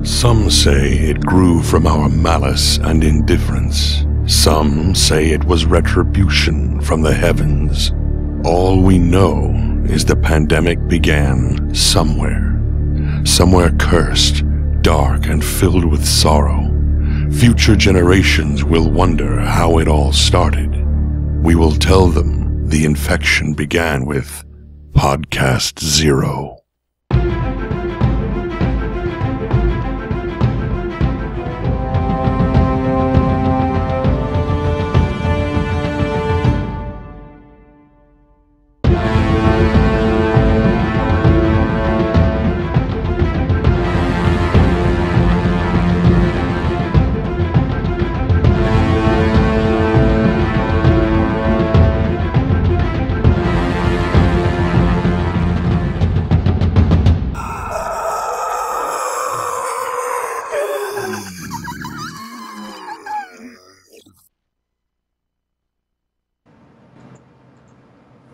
Some say it grew from our malice and indifference. Some say it was retribution from the heavens. All we know is the pandemic began somewhere. Somewhere cursed, dark, and filled with sorrow. Future generations will wonder how it all started. We will tell them the infection began with PodcastZERO.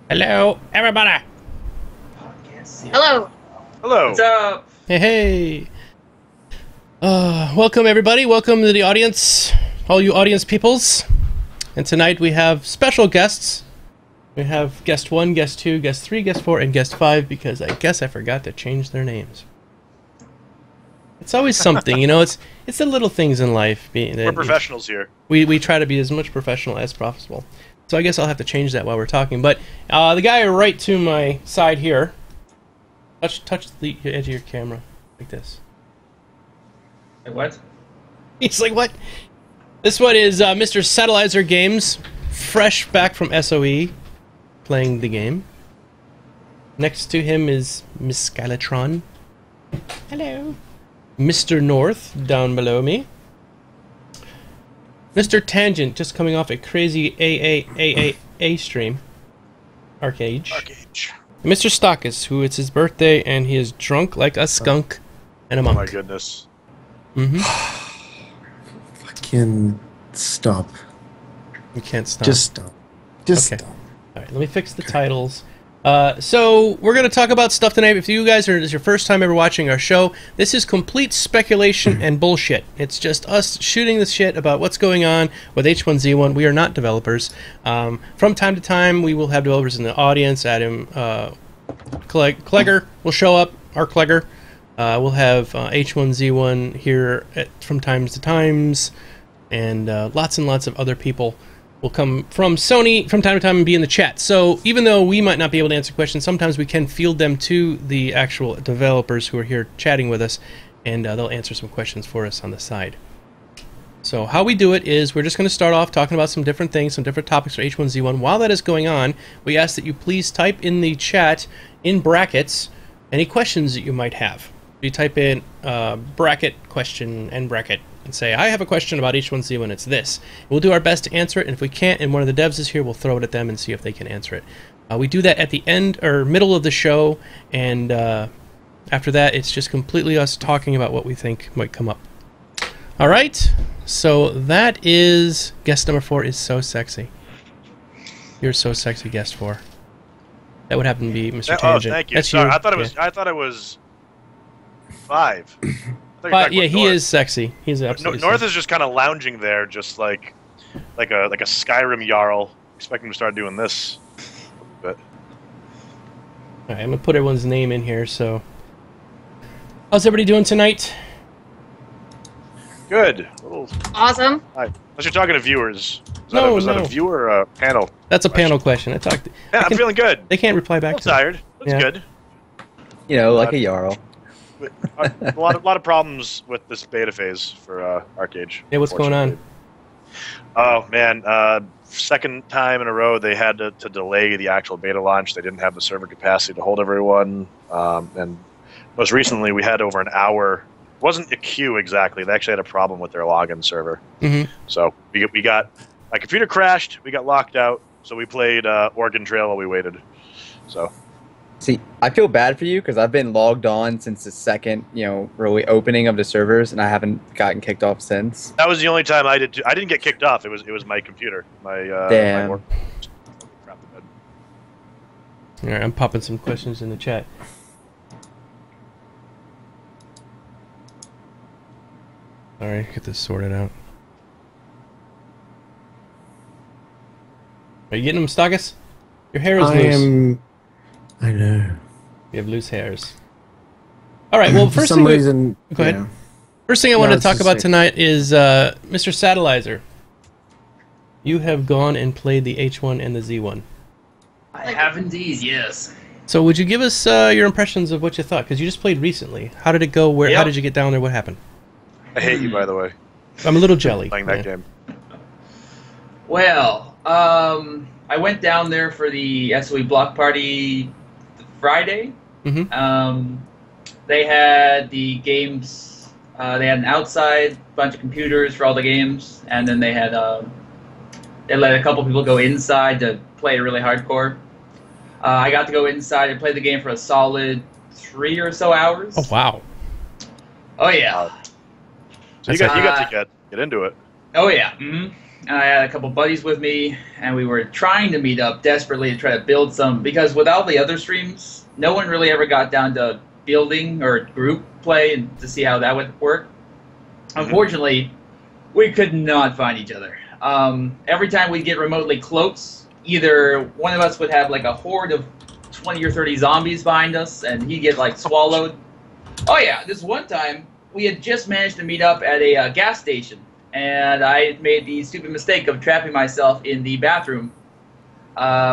Hello, everybody. Hello. Hello. What's up? Hey. Welcome, everybody. Welcome to the audience, all you audience peoples. And tonight we have special guests. We have guest 1, guest 2, guest 3, guest 4, and guest 5, because I guess I forgot to change their names. It's always something, you know. It's the little things in life. We're professionals here. We try to be as much professional as possible. So I guess I'll have to change that while we're talking. But the guy right to my side here, touch the edge of your camera like this. Wait, what? He's like, what? This one is Mr. Satellizer Games, fresh back from SOE, playing the game. Next to him is Miss Skylatron. Hello. Mr. North, down below me. Mr. Tangent, just coming off a crazy AAAA stream. Arcade. And Mr. Stockus, who it's his birthday, and he is drunk like a skunk and a monk. Oh my goodness. Mm-hmm. Fucking stop. You can't stop. Just stop. Just Okay. stop. Alright, let me fix the titles. So, we're going to talk about stuff tonight. If you guys this is your first time ever watching our show, this is complete speculation and bullshit. It's just us shooting the shit about what's going on with H1Z1. We are not developers. From time to time, we will have developers in the audience. Adam Klegger will show up, our Klegger. We'll have H1Z1 here from times to times, and lots of other people will come from Sony from time to time and be in the chat. So even though we might not be able to answer questions, sometimes we can field them to the actual developers who are here chatting with us, and they'll answer some questions for us on the side. So how we do it is we're just going to start off talking about some different things, some different topics for H1Z1. While that is going on, we ask that you please type in the chat, in brackets, any questions that you might have. You type in bracket question and bracket and say, I have a question about H1Z1, it's this. We'll do our best to answer it, and if we can't, and one of the devs is here, we'll throw it at them and see if they can answer it. We do that at the end, or middle of the show, and after that, it's just completely us talking about what we think might come up. Alright, so that is, guest number 4 is so sexy. You're so sexy, guest 4. That would happen to be Mr. Tangent. Oh, thank you. That's Sorry, you. I thought it was 5. Yeah, he is sexy. He's absolutely North sexy. is just kind of lounging there, just like a Skyrim Jarl, expecting to start doing this. But Alright, I'm gonna put everyone's name in here. So, how's everybody doing tonight? good. Awesome. Hi. Unless you're talking to viewers. Is No, that no. a viewer or a panel? That's a panel question. I talked. Yeah, I'm feeling good. They can't reply back I'm to me. tired. That's Yeah. good. You know, like a Jarl. A lot of problems with this beta phase for Arcade. Hey, what's going on? Oh man, second time in a row they had to delay the actual beta launch. They didn't have the server capacity to hold everyone, and most recently we had over an hour. It wasn't a queue exactly. They actually had a problem with their login server. Mm-hmm. So we got my computer crashed. We got locked out. So we played Oregon Trail while we waited. So. See, I feel bad for you because I've been logged on since the second, really opening of the servers, and I haven't gotten kicked off since. That was the only time I did. I didn't get kicked off. It was my computer. Damn. My work. Crap the bed. All right, I'm popping some questions in the chat. All right, get this sorted out. Are you getting them, Stockus? Your hair is loose. I know. You have loose hairs. All right. Well, For first some thing. reason, Go ahead. yeah. First thing I wanted to it's talk just about like- tonight is Mr. Satellizer. You have gone and played the H1 and the Z1. I have indeed, yes. So would you give us your impressions of what you thought? Because you just played recently. How did it go? How Yep. did you get down there? What happened? I hate you, by the way, I'm a little jelly. playing that game. Well, I went down there for the SOE block party Friday. Mm-hmm. They had the games. They had an outside bunch of computers for all the games, and then they had they let a couple people go inside to play really hardcore. I got to go inside and play the game for a solid 3 or so hours. Oh wow. Oh yeah. So you got to get into it. Oh yeah. Mm-hmm. I had a couple buddies with me, and we were trying to meet up desperately to try to build some, because with all the other streams, no one really ever got down to building or group play and to see how that would work. Unfortunately, we could not find each other. Every time we'd get remotely close, either one of us would have like a horde of 20 or 30 zombies behind us, and he'd get like swallowed. Oh yeah, this one time, we had just managed to meet up at a gas station, and I made the stupid mistake of trapping myself in the bathroom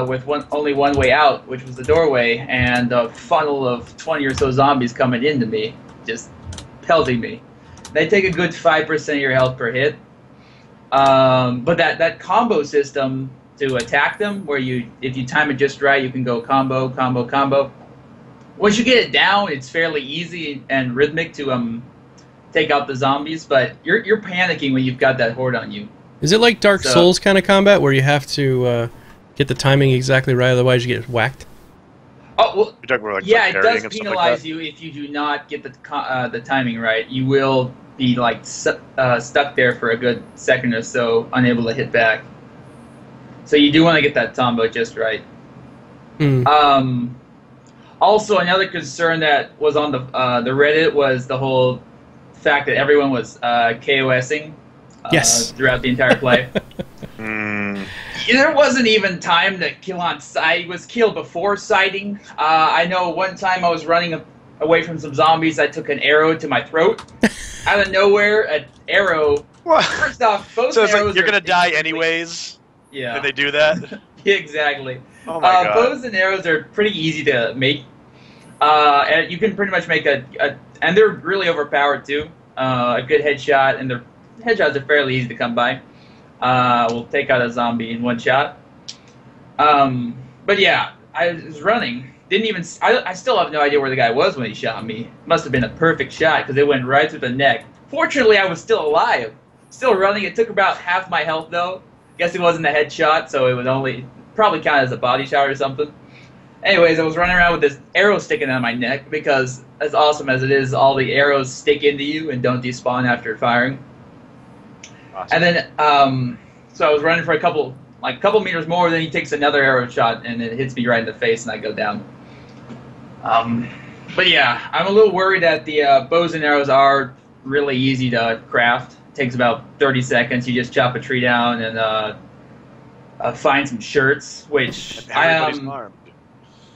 with only one way out, which was the doorway, and a funnel of 20 or so zombies coming into me, just pelting me. They take a good 5% of your health per hit. But that combo system to attack them, where if you time it just right, you can go combo, combo, combo. Once you get it down, it's fairly easy and rhythmic to take out the zombies, but you're panicking when you've got that horde on you. Is it like Dark Souls kind of combat where you have to get the timing exactly right, otherwise you get whacked? Oh well, You're talking about, like, yeah, it parrying does and stuff like penalize that? you if you do not get the timing right. You will be like stuck there for a good second or so, unable to hit back. So you do want to get that combo just right. Also, another concern that was on the Reddit was the whole fact that everyone was KOSing Yes. throughout the entire play. There wasn't even time to kill on sight. He was killed before sighting. I know one time I was running away from some zombies. I took an arrow to my throat. Out of nowhere, an arrow. First off, both So it's arrows like you're are gonna die basically- and Yeah. they do that. Exactly. Oh my god. Bows and arrows are pretty easy to make. And you can pretty much make and they're really overpowered too. A good headshot, and their headshots are fairly easy to come by. We'll take out a zombie in one shot. But yeah, I was running. I still have no idea where the guy was when he shot me. Must have been a perfect shot because it went right through the neck. Fortunately, I was still alive. Still running. It took about half my health though. Guess it wasn't a headshot, so it would probably count as a body shot or something. Anyways, I was running around with this arrow sticking out of my neck because, as awesome as it is, all the arrows stick into you and don't despawn after firing. Awesome. And then, so I was running for a couple meters more, then he takes another arrow shot, and it hits me right in the face, and I go down. But yeah, I'm a little worried that the bows and arrows are really easy to craft. It takes about 30 seconds. You just chop a tree down and find some shirts, which Everybody's armed.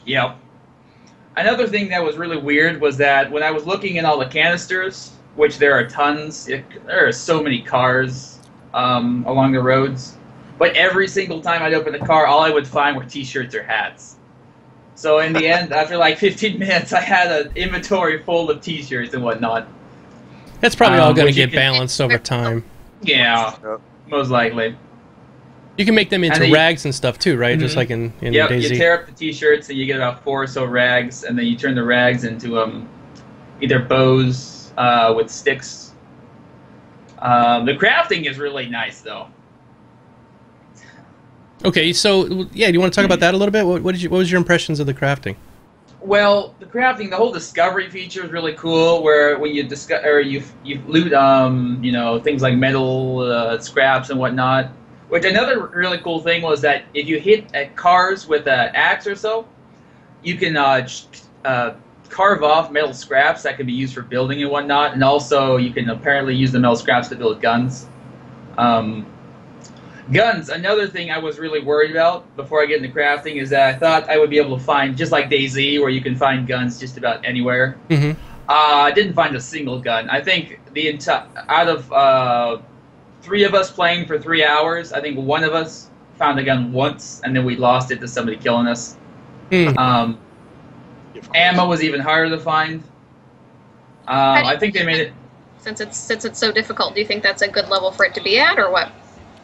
Yep. Another thing that was really weird was that when I was looking in all the canisters, which there are tons, there are so many cars along the roads, but every single time I'd open the car, all I would find were t-shirts or hats. So in the end, after like 15 minutes, I had an inventory full of t-shirts and whatnot. That's probably all going to which you get can- balanced over time. Yeah, Yep. most likely. You can make them into And then rags and stuff too, right? Just like in Yep, Daisy. you tear up the t-shirts and you get about 4 or so rags, and then you turn the rags into either bows with sticks. The crafting is really nice, though. Okay, so yeah, do you want to talk about that a little bit? What was your impressions of the crafting? Well, the crafting, the whole discovery feature is really cool. Where when you discover or you loot, things like metal scraps and whatnot. Which another really cool thing was that if you hit at cars with an axe or so, you can carve off metal scraps that can be used for building and whatnot, and also you can apparently use the metal scraps to build guns. Guns, another thing I was really worried about before I get into crafting is that I thought I would be able to find, just like DayZ, where you can find guns just about anywhere. Mm-hmm. I didn't find a single gun. I think out of 3 of us playing for 3 hours, I think one of us found a gun once, and then we lost it to somebody killing us. Ammo was even harder to find. I think they made it... Since it's so difficult, do you think that's a good level for it to be at, or what?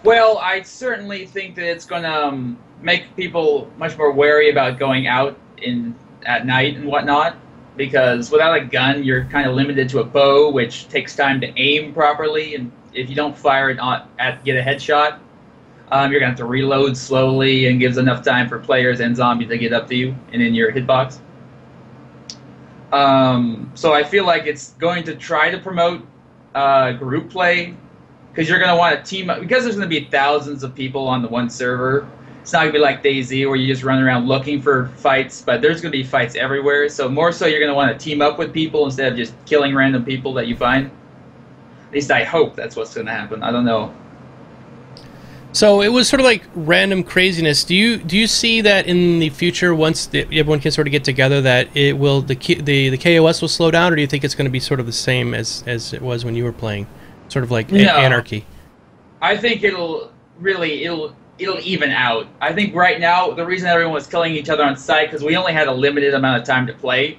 Well, I certainly think that it's going to make people much more wary about going out at night and whatnot, because without a gun, you're kind of limited to a bow, which takes time to aim properly, and if you don't fire it get a headshot, you're going to have to reload slowly, and gives enough time for players and zombies to get up to you and in your hitbox. So I feel like it's going to try to promote group play, because you're going to want to team up, because there's going to be thousands of people on the one server. It's not going to be like DayZ where you just run around looking for fights, but there's going to be fights everywhere. So more so you're going to want to team up with people instead of just killing random people that you find. At least I hope that's what's going to happen. I don't know. So it was sort of like random craziness. Do you see that in the future, once everyone can sort of get together, that it will the KOS will slow down, or do you think it's going to be sort of the same as it was when you were playing, sort of like anarchy? I think it'll even out. I think right now the reason everyone was killing each other on site because we only had a limited amount of time to play,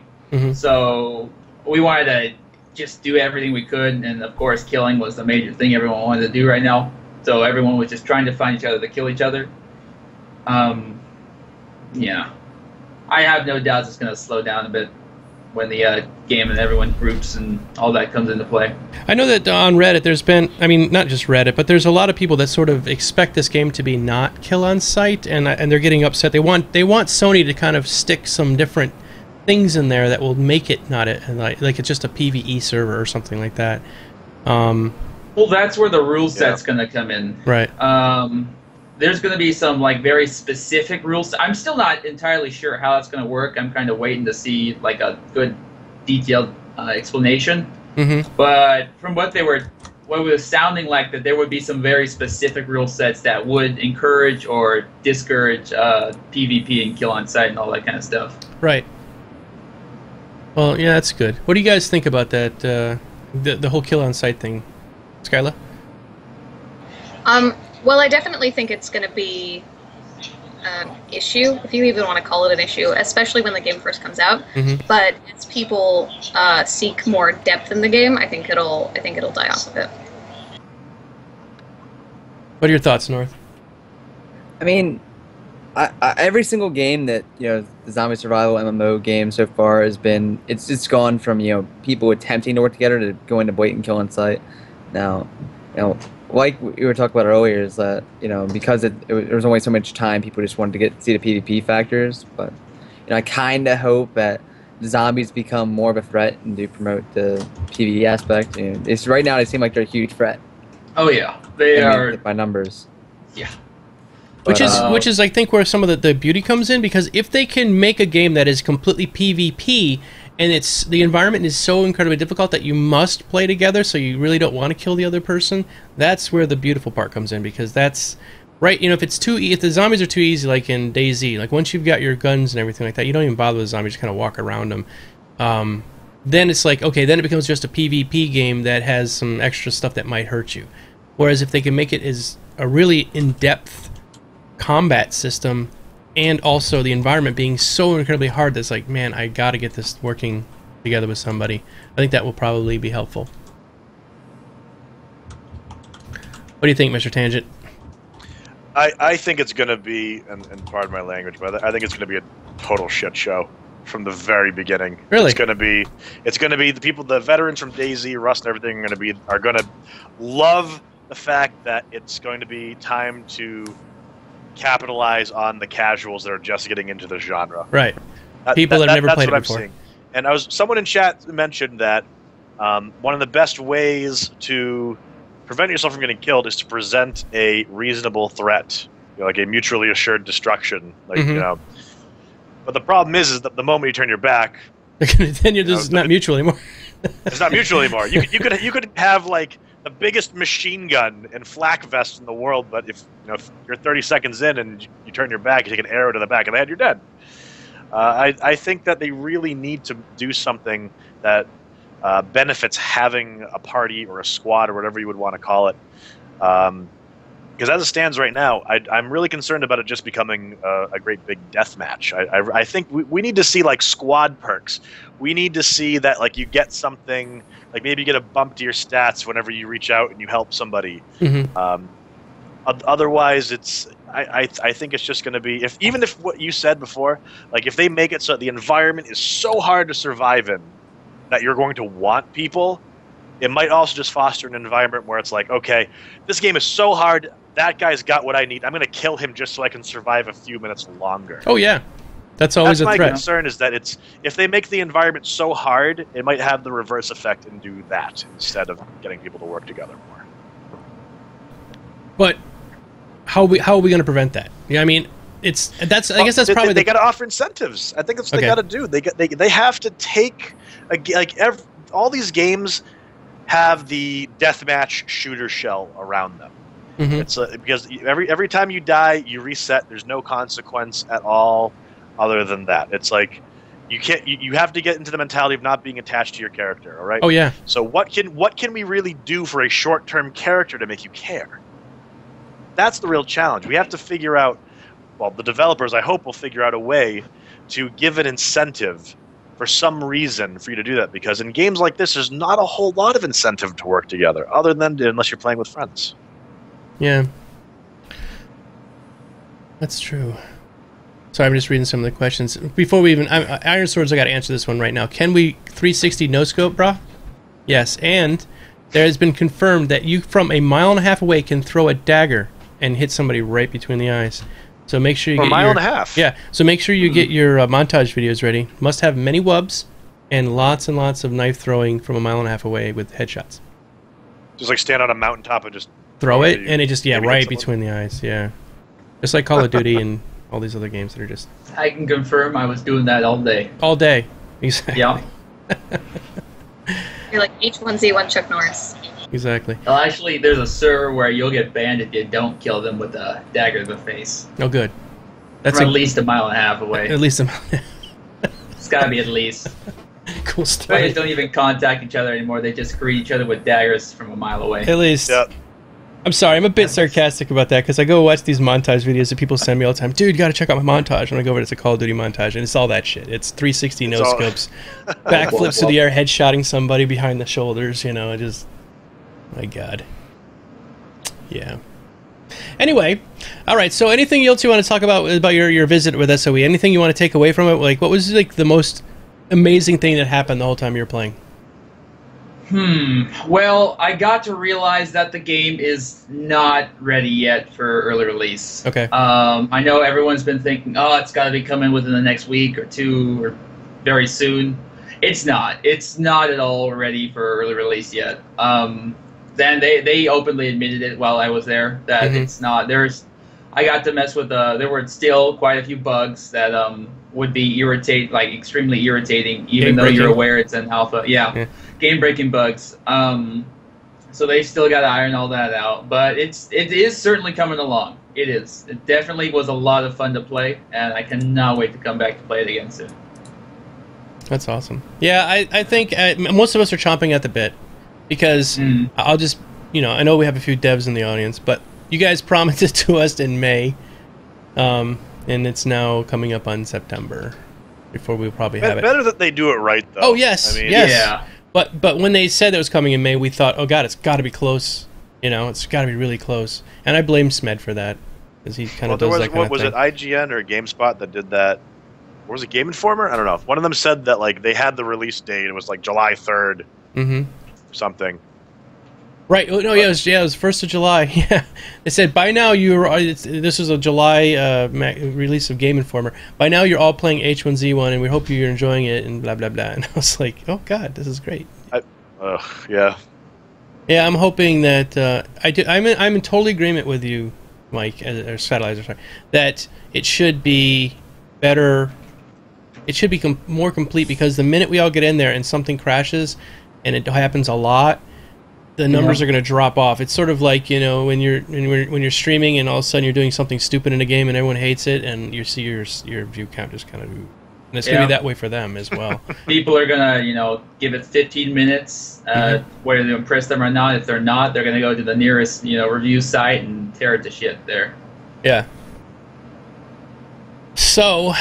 so we wanted to just do everything we could, and of course killing was the major thing everyone wanted to do right now. So everyone was just trying to find each other to kill each other. Yeah. I have no doubts it's going to slow down a bit when the game and everyone groups and all that comes into play. I know that on Reddit there's been, I mean, not just Reddit, but there's a lot of people that sort of expect this game to be not kill on site, and they're getting upset. They want Sony to kind of stick some different things in there that will make it not like it's just a PvE server or something like that. Well, that's where the rule set's going to come in. Right. There's going to be some like very specific rules. I'm still not entirely sure how that's going to work. I'm kind of waiting to see like a good detailed explanation. But from what it was sounding like, that there would be some very specific rule sets that would encourage or discourage PvP and kill on site and all that kind of stuff. Right. Well, yeah, that's good. What do you guys think about that? The whole kill on site thing, Skyla? Well, I definitely think it's going to be an issue, if you even want to call it an issue, especially when the game first comes out. But as people seek more depth in the game, I think it'll die off a bit. What are your thoughts, North? I mean, every single game that the zombie survival MMO game so far has been, it's gone from people attempting to work together to going to wait and kill on site. Now, like we were talking about earlier, is that because there was only so much time, people just wanted to see the PvP factors. But I kind of hope that the zombies become more of a threat and do promote the PvE aspect. It's right now they seem like they're a huge threat. Oh yeah, they are by numbers. Yeah. Which is I think where some of the beauty comes in, because if they can make a game that is completely PvP and the environment is so incredibly difficult that you must play together, so you really don't want to kill the other person, that's where the beautiful part comes in, because that's right. If the zombies are too easy, like in DayZ, like once you've got your guns and everything like that, you don't even bother with the zombies, just kind of walk around them. Then it's like, okay, then it becomes just a PvP game that has some extra stuff that might hurt you. Whereas if they can make it as a really in-depth combat system, and also the environment being so incredibly hard, that's like, man, I gotta get this working together with somebody. I think that will probably be helpful. What do you think, Mr. Tangent? I think it's going to be, and pardon my language, but I think it's going to be a total shit show from the very beginning. Really? It's going to be the people, the veterans from DayZ, Rust, and everything are going to love the fact that it's going to be time to capitalize on the casuals that are just getting into the genre. Right. People that have never played it before. Seeing. And someone in chat mentioned that one of the best ways to prevent yourself from getting killed is to present a reasonable threat, like a mutually assured destruction. But the problem is that the moment you turn your back, Then you're just not mutual anymore. It's not mutual anymore. You could have like the biggest machine gun and flak vest in the world, but if you're 30 seconds in and you turn your back, you take an arrow to the back of the head, you're dead. I think that they really need to do something that benefits having a party or a squad or whatever you would want to call it. Because as it stands right now, I'm really concerned about it just becoming a great big death match. I think we need to see like squad perks. We need to see that like you get something, like maybe you get a bump to your stats whenever you reach out and you help somebody. Mm-hmm. Otherwise, I think it's just going to be even if what you said before, like if they make it so that the environment is so hard to survive in that you're going to want people. It might also just foster an environment where it's like, okay, this game is so hard. That guy's got what I need. I'm going to kill him just so I can survive a few minutes longer. Oh, yeah. That's always a threat. My concern is that if they make the environment so hard, it might have the reverse effect and do that instead of getting people to work together more. But how are we going to prevent that? Yeah, I mean, I guess that's probably they got to offer incentives. I think that's what they got to do. They have to take all these games have the deathmatch shooter shell around them. Mm-hmm. It's because every time you die, you reset. There's no consequence at all, other than that. It's like you have to get into the mentality of not being attached to your character. All right. Oh yeah. So what can we really do for a short-term character to make you care? That's the real challenge. We have to figure out. Well, the developers, I hope, will figure out a way to give an incentive for some reason for you to do that, because in games like this, there's not a whole lot of incentive to work together, other than unless you're playing with friends. Yeah. That's true. Sorry, I'm just reading some of the questions. Before we even... Iron Swords, I got to answer this one right now. Can we 360 no-scope, brah? Yes, and there has been confirmed that you, from a mile and a half away, can throw a dagger and hit somebody right between the eyes. So make sure you get a mile and a half. Yeah, so make sure you get your montage videos ready. Must have many wubs and lots of knife throwing from a mile and a half away with headshots. Just like stand on a mountaintop and just... Throw it, and it just, right between the eyes, yeah. Just like Call of Duty and all these other games that are just... I can confirm I was doing that all day. All day, exactly. Yeah. You're like H1Z1 Chuck Norris. Exactly. Well, actually, there's a server where you'll get banned if you don't kill them with a dagger to the face. Oh, good. That's at least a mile and a half away. At least a mile. It's got to be at least. Cool stuff. Players don't even contact each other anymore. They just greet each other with daggers from a mile away. At least. Yep. I'm sorry, I'm a bit sarcastic about that, because I go watch these montage videos that people send me all the time. Dude, gotta check out my montage. And I go over, it's a Call of Duty montage, and it's all that shit. It's 360 no-scopes, backflips through the air, headshotting somebody behind the shoulders, my God. Yeah. Anyway, all right, so anything else you want to talk about your visit with SOE? Anything you want to take away from it? Like, what was like the most amazing thing that happened the whole time you were playing? Well, I got to realize that the game is not ready yet for early release. Okay. I know everyone's been thinking, oh, it's got to be coming within the next week or two or very soon. It's not. It's not at all ready for early release yet. Then they openly admitted it while I was there that it's not. I got to mess with there were still quite a few bugs that would be extremely irritating, even though you're aware it's an alpha. Yeah. Game-breaking bugs. So they still got to iron all that out, but it is certainly coming along. It is. It definitely was a lot of fun to play, and I cannot wait to come back to play it again soon. That's awesome. Yeah, I think most of us are chomping at the bit, because I'll just, I know we have a few devs in the audience, but you guys promised it to us in May, and it's now coming up on September before we'll probably have it. Better that they do it right, though. Oh, yes. I mean, yes. Yeah. But when they said it was coming in May, we thought, oh God, it's got to be close. It's got to be really close. And I blame Smed for that, because he kind of does that kind of thing. Was it IGN or GameSpot that did that? Or was it Game Informer? I don't know. One of them said that they had the release date. It was July 3rd. Something. Right. Oh, no, yeah, it was 1st of July. Yeah. They said, by now this was a July release of Game Informer. By now you're all playing H1Z1, and we hope you're enjoying it, and blah, blah, blah. And I was like, oh, God, this is great. Yeah. Yeah, I'm hoping that... I'm in total agreement with you, Mike, or Satellizer, sorry, that it should be better it should be more complete, because the minute we all get in there and something crashes, and it happens a lot, the numbers are going to drop off. It's sort of like, you know, when you're streaming and all of a sudden you're doing something stupid in a game and everyone hates it, and you see your view count just kind of, and it's going to be that way for them as well. People are gonna, you know, give it 15 minutes, whether they impress them or not. If they're not, they're gonna go to the nearest, you know, review site and tear it to shit there. Yeah. So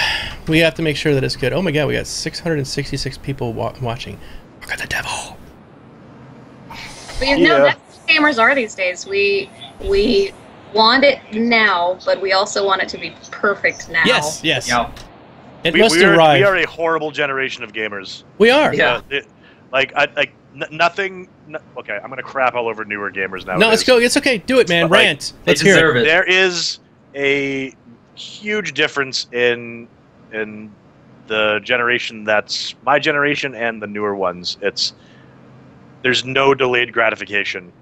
we have to make sure that it's good. Oh my god, we got 666 people watching. Look at the devil. But you know, that's what gamers are these days. We want it now, but we also want it to be perfect now. Yes. Yeah. It must arrive. We are a horrible generation of gamers. We are. Yeah. Nothing. Okay, I'm gonna crap all over newer gamers now. No, let's go. It's okay. Do it, man. Rant. Let's hear it. There is a huge difference in the generation that's my generation and the newer ones. There's no delayed gratification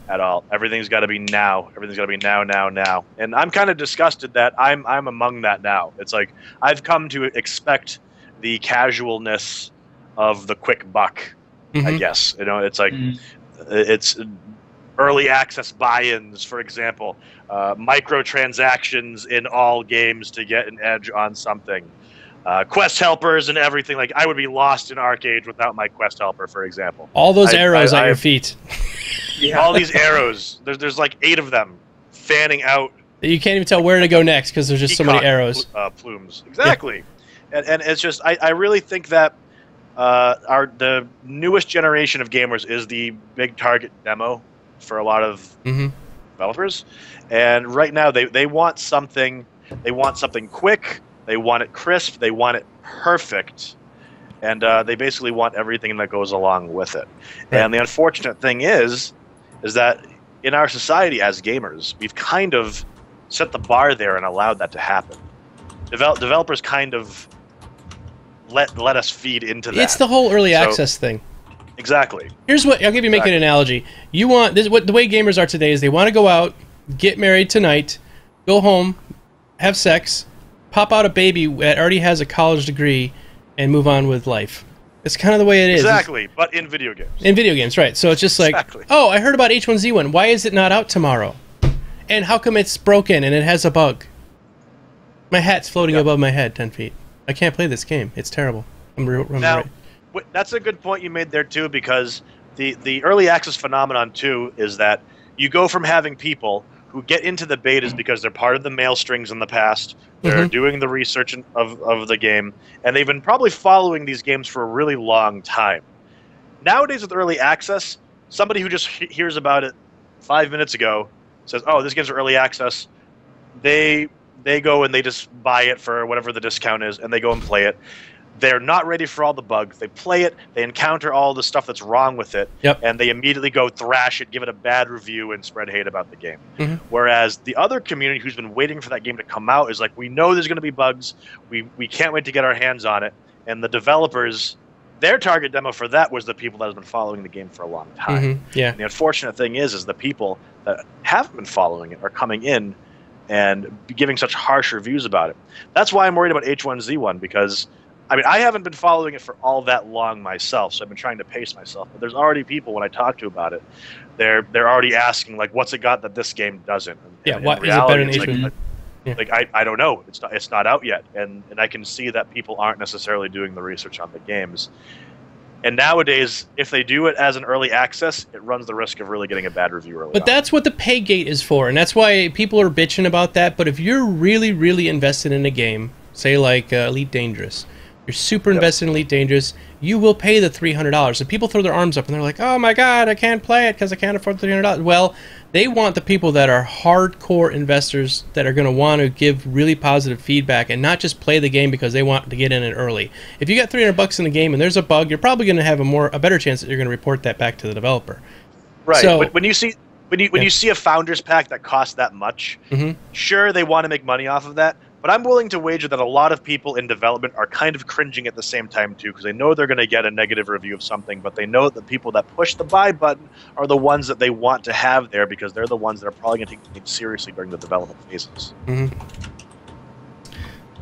at all. Everything's got to be now. Everything's got to be now. And I'm kind of disgusted that I'm among that now. It's like I've come to expect the casualness of the quick buck. I guess, you know, it's like it's early access buy-ins, for example, microtransactions in all games to get an edge on something. Quest helpers and everything. Like, I would be lost in Arcade without my quest helper, for example. All those arrows at your feet. Yeah. All these arrows. There's like 8 of them fanning out. You can't even tell where to go next because there's just so many arrows. Plumes. Exactly. Yeah. And it's just, I really think that the newest generation of gamers is the big target demo for a lot of developers. And right now they want something quick. They want it crisp. They want it perfect, and they basically want everything that goes along with it. Right. And the unfortunate thing is that in our society as gamers, we've kind of set the bar there and allowed that to happen. Developers kind of let us feed into that. It's the whole early access thing. Exactly. Here's what I'll give you. Make an analogy. You want this? What the way gamers are today is they want to go out, get married tonight, go home, have sex, pop out a baby that already has a college degree, and move on with life. It's kind of the way it is. Exactly, but in video games. In video games, right. So it's just like, oh, I heard about h1z1. Why is it not out tomorrow? And how come it's broken and it has a bug? My hat's floating above my head 10 feet. I can't play this game. It's terrible. Now, that's a good point you made there, too, because the early access phenomenon, too, is that you go from having people who get into the betas because they're part of the mail strings in the past. They're doing the research of the game, and they've been probably following these games for a really long time. Nowadays with early access, somebody who just hears about it 5 minutes ago says, oh, this game's early access. They go and they just buy it for whatever the discount is, and they go and play it. They're not ready for all the bugs. They play it, they encounter all the stuff that's wrong with it, and they immediately go thrash it, give it a bad review, and spread hate about the game. Whereas the other community who's been waiting for that game to come out is like, we know there's going to be bugs, we can't wait to get our hands on it, and the developers, their target demo for that was the people that have been following the game for a long time. And the unfortunate thing is the people that haven't been following it are coming in and giving such harsh reviews about it. That's why I'm worried about h1z1, because I mean, I haven't been following it for all that long myself, so I've been trying to pace myself. But there's already people, when I talk to about it, they're already asking, like, what's it got that this game doesn't? And what is it better than h1z1? Like I don't know. It's not out yet, and I can see that people aren't necessarily doing the research on the games. And nowadays, if they do it as an early access, it runs the risk of really getting a bad review early on. That's what the pay gate is for, and that's why people are bitching about that. But if you're really, really invested in a game, say like Elite Dangerous, you're super invested in Elite Dangerous, you will pay the $300. And people throw their arms up and they're like, oh my god, I can't play it because I can't afford $300. Well, they want the people that are hardcore investors that are going to want to give really positive feedback and not just play the game because they want to get in it early. If you got $300 in the game and there's a bug, you're probably going to have a better chance that you're going to report that back to the developer. Right. So, when you see you see a founders pack that costs that much, sure, they want to make money off of that. But I'm willing to wager that a lot of people in development are kind of cringing at the same time, too, because they know they're going to get a negative review of something, but they know that the people that push the buy button are the ones that they want to have there because they're the ones that are probably going to take the game seriously during the development phases.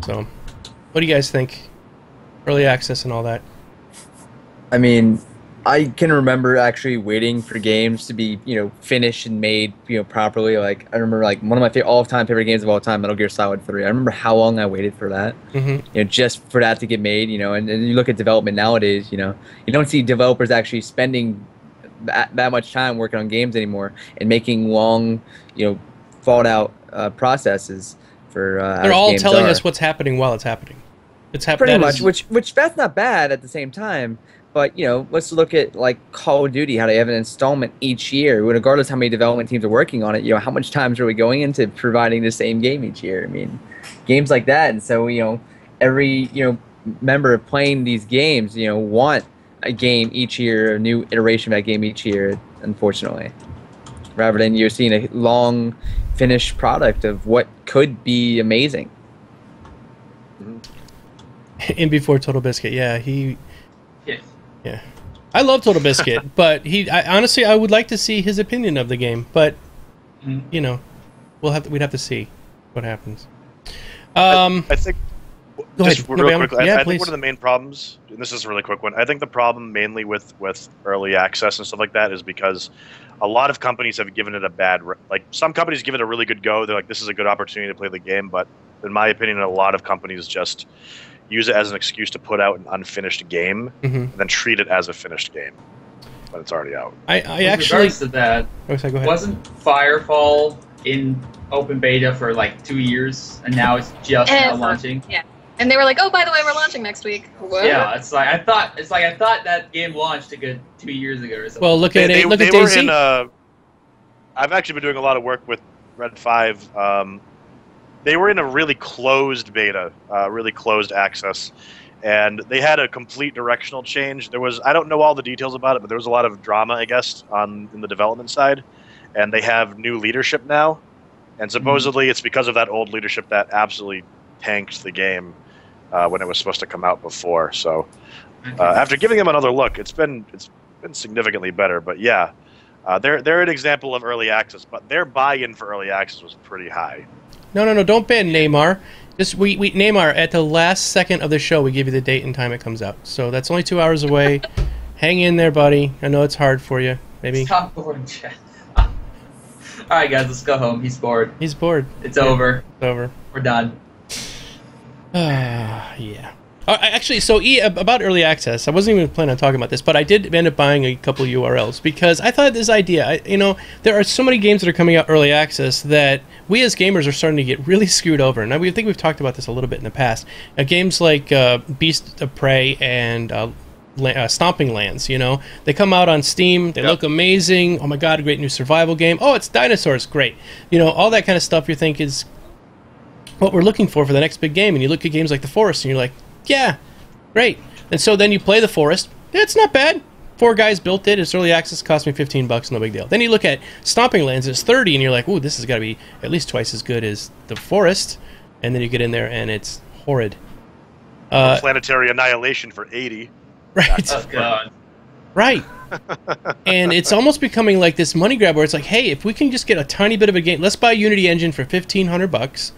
So, what do you guys think? early access and all that. I mean, I can remember actually waiting for games to be, finished and made, properly. Like, I remember, like, one of my all-time favorite games of all time, Metal Gear Solid 3. I remember how long I waited for that, just for that to get made, and you look at development nowadays, you don't see developers actually spending that much time working on games anymore and making long, thought-out processes for They're all telling us what's happening while it's happening. It's happening pretty much, which that's not bad at the same time. But, let's look at, like, Call of Duty, how they have an installment each year. Regardless how many development teams are working on it, how much times are we going into providing the same game each year? I mean, games like that. And so, every, member playing these games, want a game each year, a new iteration of that game each year, unfortunately. Rather than you're seeing a long, finished product of what could be amazing. In before Total Biscuit, yeah, Yes. Yeah, I love Total Biscuit, but honestly, I would like to see his opinion of the game. But we'd have to see what happens. I think. Just real quickly, I think please. one of the main problems, and this is a really quick one, I think the problem mainly with early access and stuff like that is because a lot of companies have given it a bad, like some companies give it a really good go. They're like, this is a good opportunity to play the game, but in my opinion, a lot of companies just use it as an excuse to put out an unfinished game and then treat it as a finished game when it's already out. I actually. In regards to that, go ahead. Wasn't Firefall in open beta for like 2 years, and now it's just now launching? Yeah, and they were like, "Oh, by the way, we're launching next week." What? Yeah, I thought that game launched a good 2 years ago or something. Well, look at they Daisy. I've actually been doing a lot of work with Red 5. They were in a really closed beta, really closed access, and they had a complete directional change. I don't know all the details about it, but there was a lot of drama, I guess, in the development side, and they have new leadership now, and supposedly it's because of that old leadership that absolutely tanked the game when it was supposed to come out before. So after giving them another look, it's been significantly better. But yeah, they're an example of early access, but their buy-in for early access was pretty high. No, don't ban Neymar. Just we Neymar, at the last second of the show, we give you the date and time it comes out. So that's only 2 hours away. Hang in there, buddy. I know it's hard for you. Maybe. Stop boring, Chad. All right, guys, let's go home. He's bored. He's bored. It's over. It's over. We're done. Yeah. Actually, so about early access, I wasn't even planning on talking about this, but I did end up buying a couple URLs because I thought this idea, there are so many games that are coming out early access that we as gamers are starting to get really screwed over. And I think we've talked about this a little bit in the past. Games like Beast of Prey and Stomping Lands, they come out on Steam, they look amazing. Oh my God, a great new survival game. Oh, it's dinosaurs, great. All that kind of stuff you think is what we're looking for the next big game. And you look at games like The Forest and you're like, yeah, great. And so then you play The Forest. It's not bad. 4 guys built it. It's early access. Cost me $15. No big deal. Then you look at Stomping Lands. It's $30, and you're like, ooh, this has got to be at least twice as good as The Forest. And then you get in there, and it's horrid. Planetary Annihilation for $80. Right. Oh God. Right. And it's almost becoming like this money grab where it's like, hey, if we can just get a tiny bit of a game, let's buy Unity Engine for $1,500.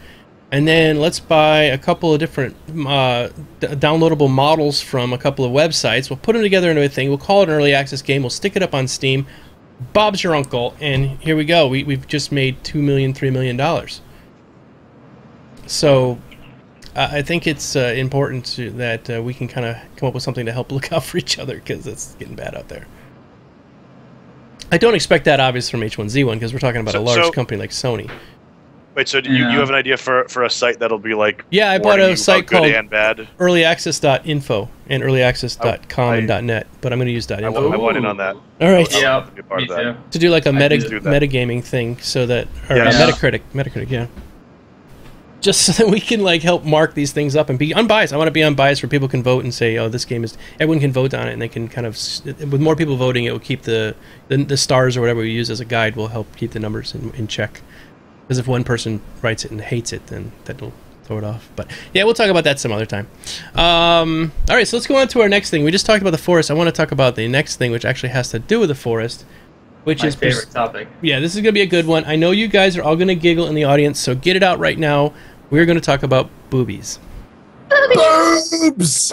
And then let's buy a couple of different downloadable models from a couple of websites. We'll put them together into a thing. We'll call it an early access game. We'll stick it up on Steam. Bob's your uncle. And here we go. We've just made $2 million, $3 million. So I think it's important that we can kind of come up with something to help look out for each other because it's getting bad out there. I don't expect that, obviously, from h1z1 because we're talking about a large company like Sony. Wait, so do you have an idea for a site that'll be like? Yeah, I bought a site called and bad? earlyaccess.info and earlyaccess.com and .net, but I'm going to use .info. I want in on that. All right. Yeah, be a part of that. To do like a metagaming thing, so that Metacritic, yeah. Just so that we can like help mark these things up and be unbiased. I want to be unbiased where people can vote and say, oh, this game is. Everyone can vote on it, and they can kind of, with more people voting, it will keep the stars or whatever we use as a guide will help keep the numbers in check. Because if one person writes it and hates it, then that'll throw it off. But yeah, we'll talk about that some other time. All right, so let's go on to our next thing. We just talked about the forest. I want to talk about the next thing, which actually has to do with the forest, which is my favorite topic. Yeah, this is going to be a good one. I know you guys are all going to giggle in the audience, so get it out right now. We're going to talk about boobies. Boobs!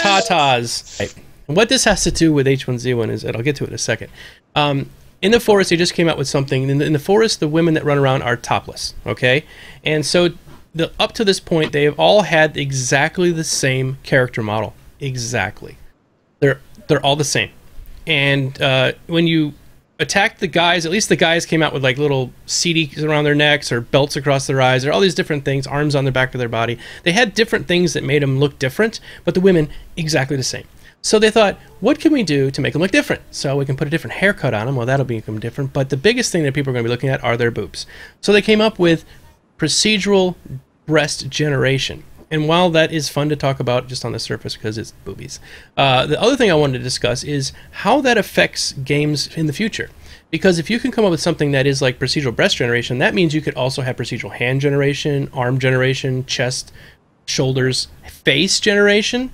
Tatas. Right. And what this has to do with H1Z1 is, and I'll get to it in a second. In the forest, they just came out with something. In the forest, the women that run around are topless, okay? And so up to this point, they have all had exactly the same character model. Exactly. They're all the same. And when you attack the guys, at least the guys came out with like little CDs around their necks or belts across their eyes or all these different things, arms on the back of their body. They had different things that made them look different, but the women exactly the same. So they thought, what can we do to make them look different? So we can put a different haircut on them. Well, that'll make them different. But the biggest thing that people are going to be looking at are their boobs. So they came up with procedural breast generation. And while that is fun to talk about just on the surface because it's boobies, the other thing I wanted to discuss is how that affects games in the future. Because if you can come up with something that is like procedural breast generation, that means you could also have procedural hand generation, arm generation, chest, shoulders, face generation.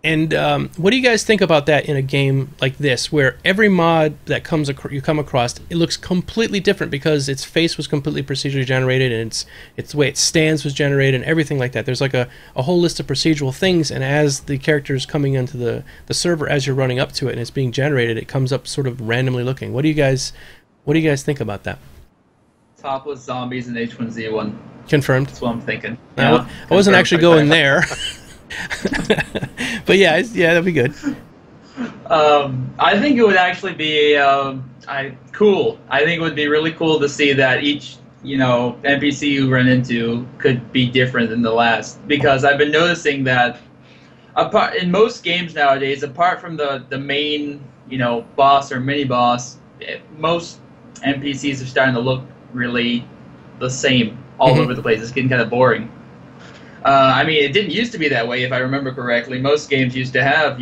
And what do you guys think about that in a game like this, where every mod that you come across, it looks completely different because its face was completely procedurally generated, and its the way it stands was generated, and everything like that. There's like a whole list of procedural things, and as the character is coming into the server, as you're running up to it and it's being generated, it comes up sort of randomly looking. What do you guys think about that? Topless zombies in H1Z1. Confirmed. That's what I'm thinking. I wasn't actually going there. But yeah, that'd be good. I think it would actually be cool. I think it would be really cool to see that each NPC you run into could be different than the last, because I've been noticing that in most games nowadays, apart from the main boss or mini boss, most NPCs are starting to look really the same all over the place. It's getting kind of boring. I mean, it didn't used to be that way, if I remember correctly. Most games used to have,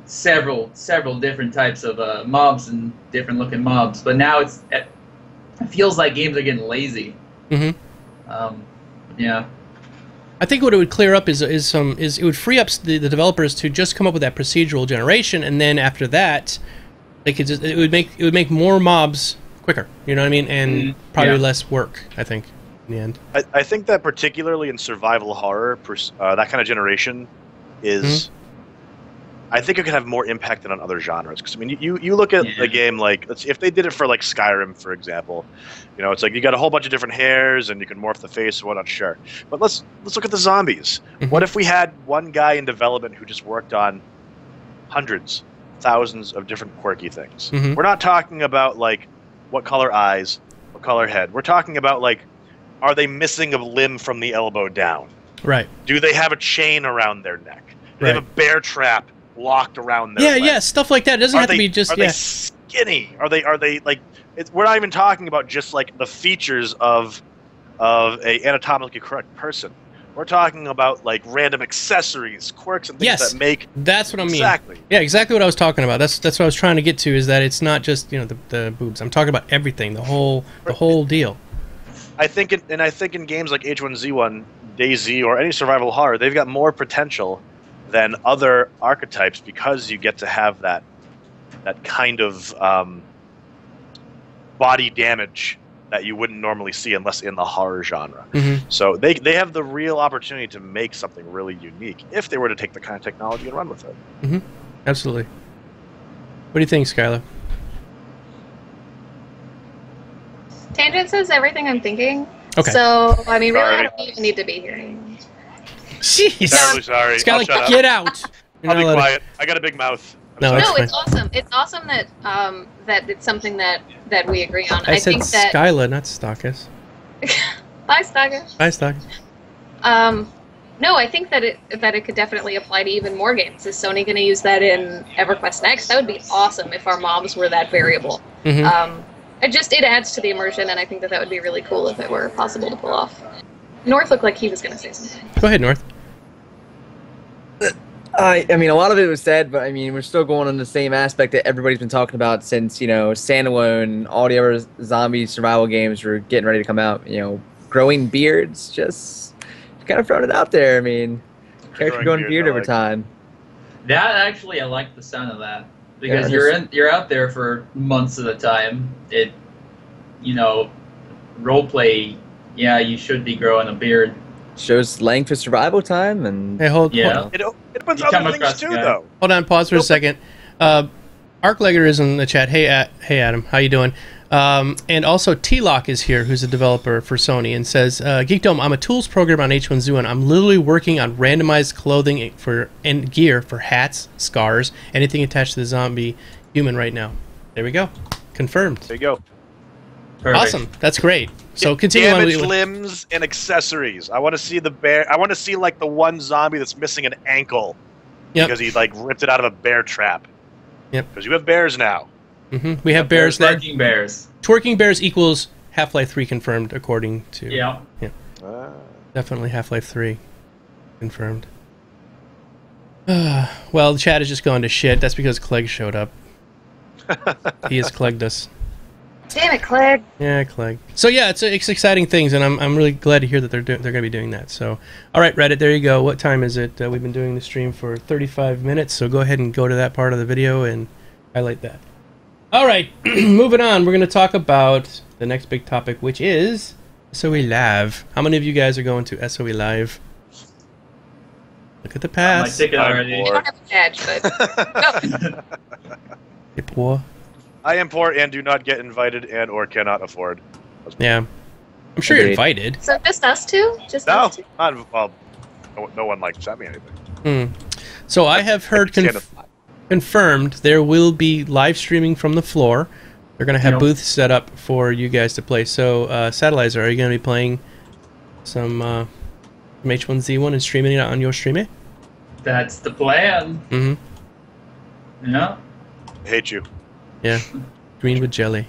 several different types of mobs and different looking mobs. But now it feels like games are getting lazy. Yeah. I think what it would clear up is it would free up the developers to just come up with that procedural generation, and then after that, they could it would make more mobs quicker. You know what I mean? And probably less work, I think. In the end. I think that particularly in survival horror, that kind of generation is. I think it could have more impact than on other genres. Because I mean, you look at a game like if they did it for like Skyrim, for example, it's like you got a whole bunch of different hairs and you can morph the face and whatnot. Sure, but let's look at the zombies. What if we had one guy in development who just worked on hundreds, thousands of different quirky things? We're not talking about like what color eyes, what color head. We're talking about like, are they missing a limb from the elbow down? Right. Do they have a chain around their neck? Do they have a bear trap locked around their leg? Yeah, stuff like that. It doesn't have to be just... Are they skinny? Are they like... we're not even talking about just like the features of a anatomically correct person. We're talking about like random accessories, quirks, and things that make... That's what I mean. Exactly. Yeah, exactly what I was talking about. That's what I was trying to get to, is that it's not just, the boobs. I'm talking about everything, the whole deal. I think in games like H1Z1, DayZ, or any survival horror, they've got more potential than other archetypes because you get to have that kind of body damage that you wouldn't normally see unless in the horror genre. So they have the real opportunity to make something really unique if they were to take the kind of technology and run with it. Absolutely. What do you think, Skylar? Tangent says everything I'm thinking. Okay. So, I mean, really, I don't even need to be here. Jeez. Terribly sorry. Skylar, get out. I'll be quiet. I got a big mouth. No, it's awesome. It's awesome that that it's something that we agree on. I said think that Skylar, not Stockus. Bye, Stockus. Bye, Stockus. No, I think that it could definitely apply to even more games. Is Sony going to use that in EverQuest Next? That would be awesome if our mobs were that variable. It adds to the immersion, and I think that would be really cool if it were possible to pull off. North looked like he was going to say something. Go ahead, North. I mean, a lot of it was said, but I mean, we're still going on the same aspect that everybody's been talking about since, Standalone, all the other zombie survival games were getting ready to come out. Growing beards, just kind of throwing it out there. I mean, character growing beard over time. That actually, I like the sound of that. Because you're out there for months at a time. Roleplay, you should be growing a beard. shows length for survival time, and Hey, hold It opens You other come things across too, the guy. though. on, pause for a second. Arclegger is in the chat. Hey, Adam, how you doing? And also T-Lock is here, who's a developer for Sony, and says, GeekDomo, I'm a tools programmer on h1z1. I'm literally working on randomized clothing and gear for hats, scars, anything attached to the zombie human right now. There we go. Confirmed. There you go. Perfect. Awesome. That's great. So continue on. Damaged limbs and accessories. I want to see the bear. I want to see like the one zombie that's missing an ankle because he like ripped it out of a bear trap. Yep. Because you have bears now. We have bears that Twerking bears. twerking bears equals Half-Life 3 confirmed, according to Yeah. definitely Half-Life 3 confirmed. Well, the chat has just gone to shit. That's because Clegg showed up. He has Clegged us. Damn it, Clegg. Yeah, Clegg. So yeah, it's exciting things, and I'm really glad to hear that they're going to be doing that. So, all right, Reddit, there you go. What time is it? We've been doing the stream for 35 minutes, so go ahead and go to that part of the video and highlight that. All right, moving on. We're going to talk about the next big topic, which is SOE Live. How many of you guys are going to SOE Live? Look at the My pass. ticket already. I don't have a badge, but Hey, poor. I am poor and do not get invited and or cannot afford. Yeah. I'm sure you're Agreed. invited. so just us two? Just No, us two? not, well, no one like sent me anything. So I have heard confirmed there will be live streaming from the floor. They're going to have Yep. booths set up for you guys to play. So, Satellizer, are you going to be playing some from h1z1 and streaming it on your streamer? That's the plan. Mm-hmm. Yeah. I hate you. Yeah. Green with jelly.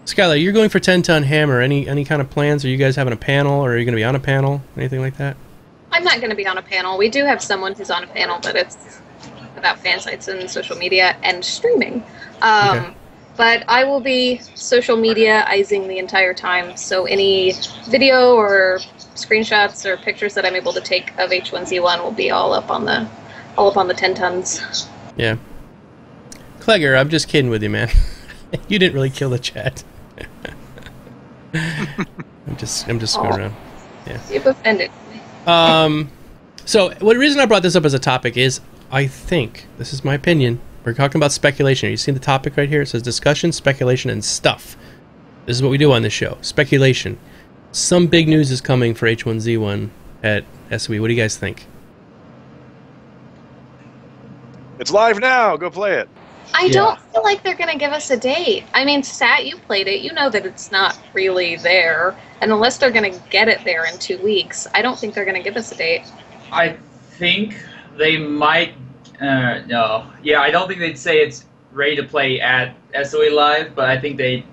Skylar, you're going for 10-ton hammer. Any kind of plans? Are you guys having a panel, or are you going to be on a panel? Anything like that? I'm not going to be on a panel. We do have someone who's on a panel, but it's about fan sites and social media and streaming. Okay. But I will be social media-izing the entire time, so any video or screenshots or pictures that I'm able to take of H1Z1 will be all up on the 10 tons. Yeah. Clegger, I'm just kidding with you, man. You didn't really kill the chat. I'm just screwing around. You've offended me. So, the reason I brought this up as a topic is, I think, this is my opinion, we're talking about speculation. You see the topic right here? It says discussion, speculation, and stuff. This is what we do on this show. Speculation. Some big news is coming for H1Z1 at SOE. What do you guys think? It's live now. Go play it. I don't feel like they're going to give us a date. I mean, Sat, you played it. You know that it's not really there. And unless they're going to get it there in 2 weeks, I don't think they're going to give us a date. I think they might. No. Yeah, I don't think they'd say it's ready to play at SOE Live, but I think they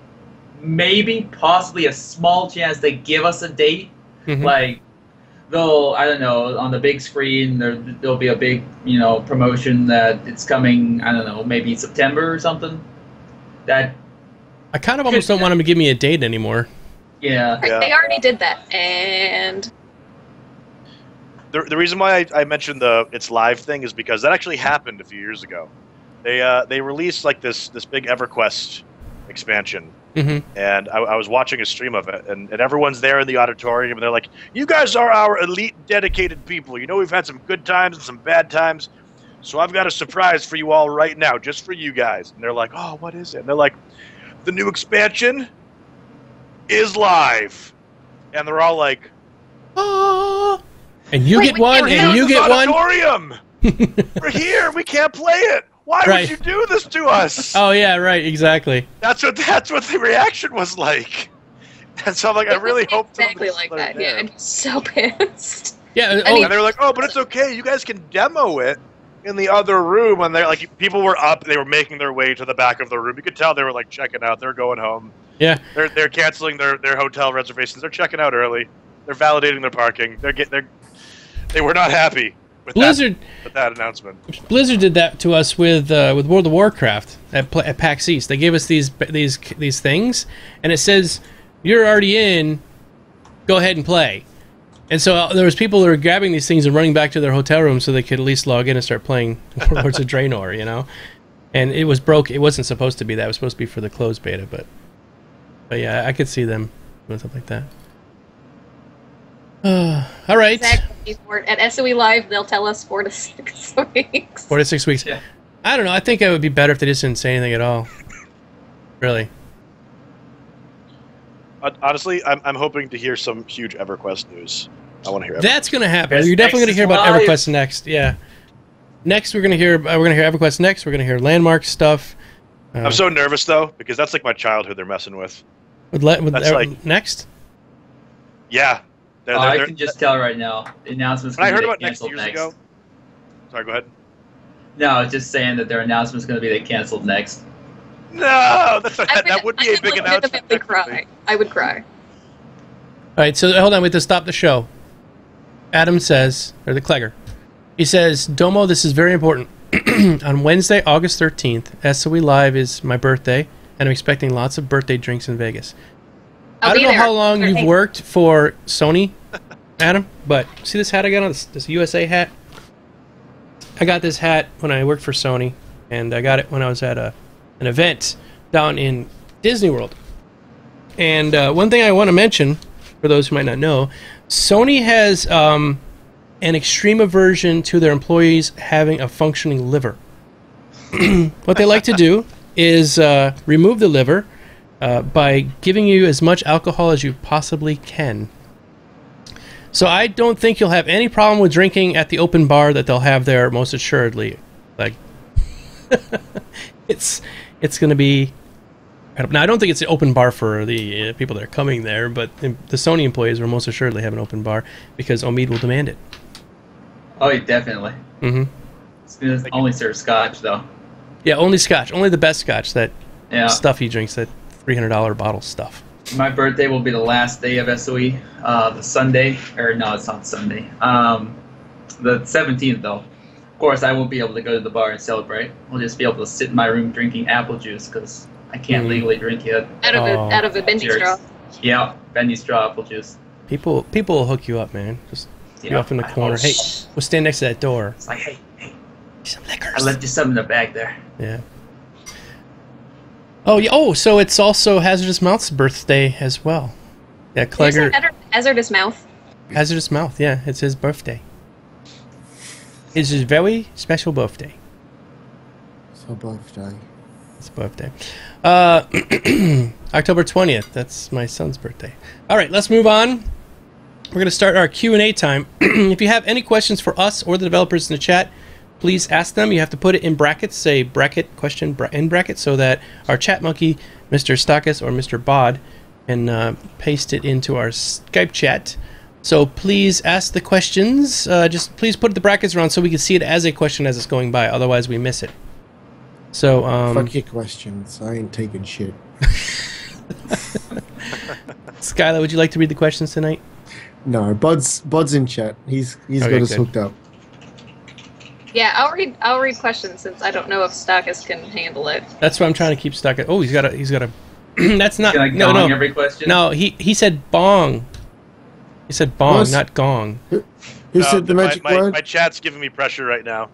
maybe, possibly a small chance they give us a date. Mhm. Like, they'll, I don't know, on the big screen, there'll be a big, promotion that it's coming, I don't know, maybe September or something. That, I kind of almost don't want them to give me a date anymore. yeah. Yeah. They already did that, and The reason why I mentioned the it's live thing is because that actually happened a few years ago. They released like this big EverQuest expansion, and I was watching a stream of it, and everyone's there in the auditorium, and they're like, "You guys are our elite, dedicated people. You know we've had some good times and some bad times, so I've got a surprise for you all right now, just for you guys." And they're like, "Oh, what is it?" And they're like, "The new expansion is live," and they're all like, Ah. And you Wait, get we one, can't and have you "This get one. auditorium. We're here. We can't play it. Why Right. would you do this to us?" Oh yeah, right, exactly. That's what the reaction was like. And so I'm like, I really hope exactly they're like that. there. Yeah, I'm so pissed. Yeah. I mean- And they were like, "Oh, but it's okay. You guys can demo it in the other room." And they're like, people were up. They were making their way to the back of the room. You could tell they were like checking out. They're going home. Yeah. They're canceling their hotel reservations. They're checking out early. They're validating their parking. They were not happy with Blizzard that announcement. Blizzard did that to us with World of Warcraft at PAX East. They gave us these things, and it says you're already in. Go ahead and play. And so there was people that were grabbing these things and running back to their hotel room so they could at least log in and start playing Warlords of Draenor, And it was broke. It wasn't supposed to be that. It was supposed to be for the closed beta, but yeah, I could see them doing something like that. All right. Exactly. At SOE Live, they'll tell us 4 to 6 weeks. 4 to 6 weeks. Yeah. I don't know. I think it would be better if they just didn't say anything at all. Really. Honestly, I'm hoping to hear some huge EverQuest news. I want to hear EverQuest. That's going to happen. Yes, You're definitely going to hear about Live. EverQuest next. Yeah. Next, we're going to hear EverQuest next. We're going to hear Landmark stuff. I'm so nervous, though, because that's like my childhood they're messing with. With That's like- next? Yeah. I can just tell right now. The announcement's When I going heard to be about they next canceled years next. ago... Sorry, go ahead. No, I was just saying that their announcement's going to be they canceled next. No! That would be a big announcement. legitimately cry. I would cry. All right, so hold on. We have to stop the show. Adam says, or the Clegger, he says, Domo, this is very important. On Wednesday, August 13th, SOE Live is my birthday, and I'm expecting lots of birthday drinks in Vegas. I don't know how long you've worked for Sony, Adam, but see this hat I got on? This USA hat? I got this hat when I worked for Sony, and I got it when I was at an event down in Disney World. And one thing I want to mention, for those who might not know, Sony has an extreme aversion to their employees having a functioning liver. What they like to do is remove the liver by giving you as much alcohol as you possibly can. So I don't think you'll have any problem with drinking at the open bar that they'll have there, most assuredly. Like, it's going to be... Now, I don't think it's an open bar for the people that are coming there, but the Sony employees will most assuredly have an open bar because Omid will demand it. Oh, yeah, definitely. Mm-hmm. It's going to only serve scotch, though. Yeah, only scotch. Only the best scotch. That Yeah. stuff he drinks, that $300 bottle stuff. My birthday will be the last day of SOE, the Sunday, or no, it's not Sunday. The 17th, though. Of course, I won't be able to go to the bar and celebrate. I'll just be able to sit in my room drinking apple juice because I can't legally drink yet. Out of a bendy Cheers. straw. Yeah, bendy straw apple juice. People will hook you up, man. Just be off in the corner. Hey, we'll stand next to that door. It's like, hey, Some liquors. I left you some in the bag there. Yeah. Oh, yeah. Oh, so it's also Hazardous Mouth's birthday as well. Yeah, Clegger. Hazardous Mouth. Hazardous Mouth, yeah. It's his birthday. It's his very special birthday. So birthday. It's birthday. October 20th. That's my son's birthday. All right, let's move on. We're going to start our Q&A time. If you have any questions for us or the developers in the chat, please ask them. You have to put it in brackets, say bracket, question, in brackets, so that our chat monkey, Mr. Stockus or Mr. Bod, can paste it into our Skype chat. So please ask the questions. Just please put the brackets around so we can see it as a question as it's going by. Otherwise, we miss it. So, fuck your questions. I ain't taking shit. Skylar, would you like to read the questions tonight? No, Bud's in chat. He's Okay, got us good. hooked up. Yeah, I'll read questions since I don't know if Stockus can handle it. That's why I'm trying to keep stuck at. Oh, he's got a. That's not. Can I No, gong no. every question? No, he said bong. He said bong, What? not gong. Who said the magic word? My chat's giving me pressure right now.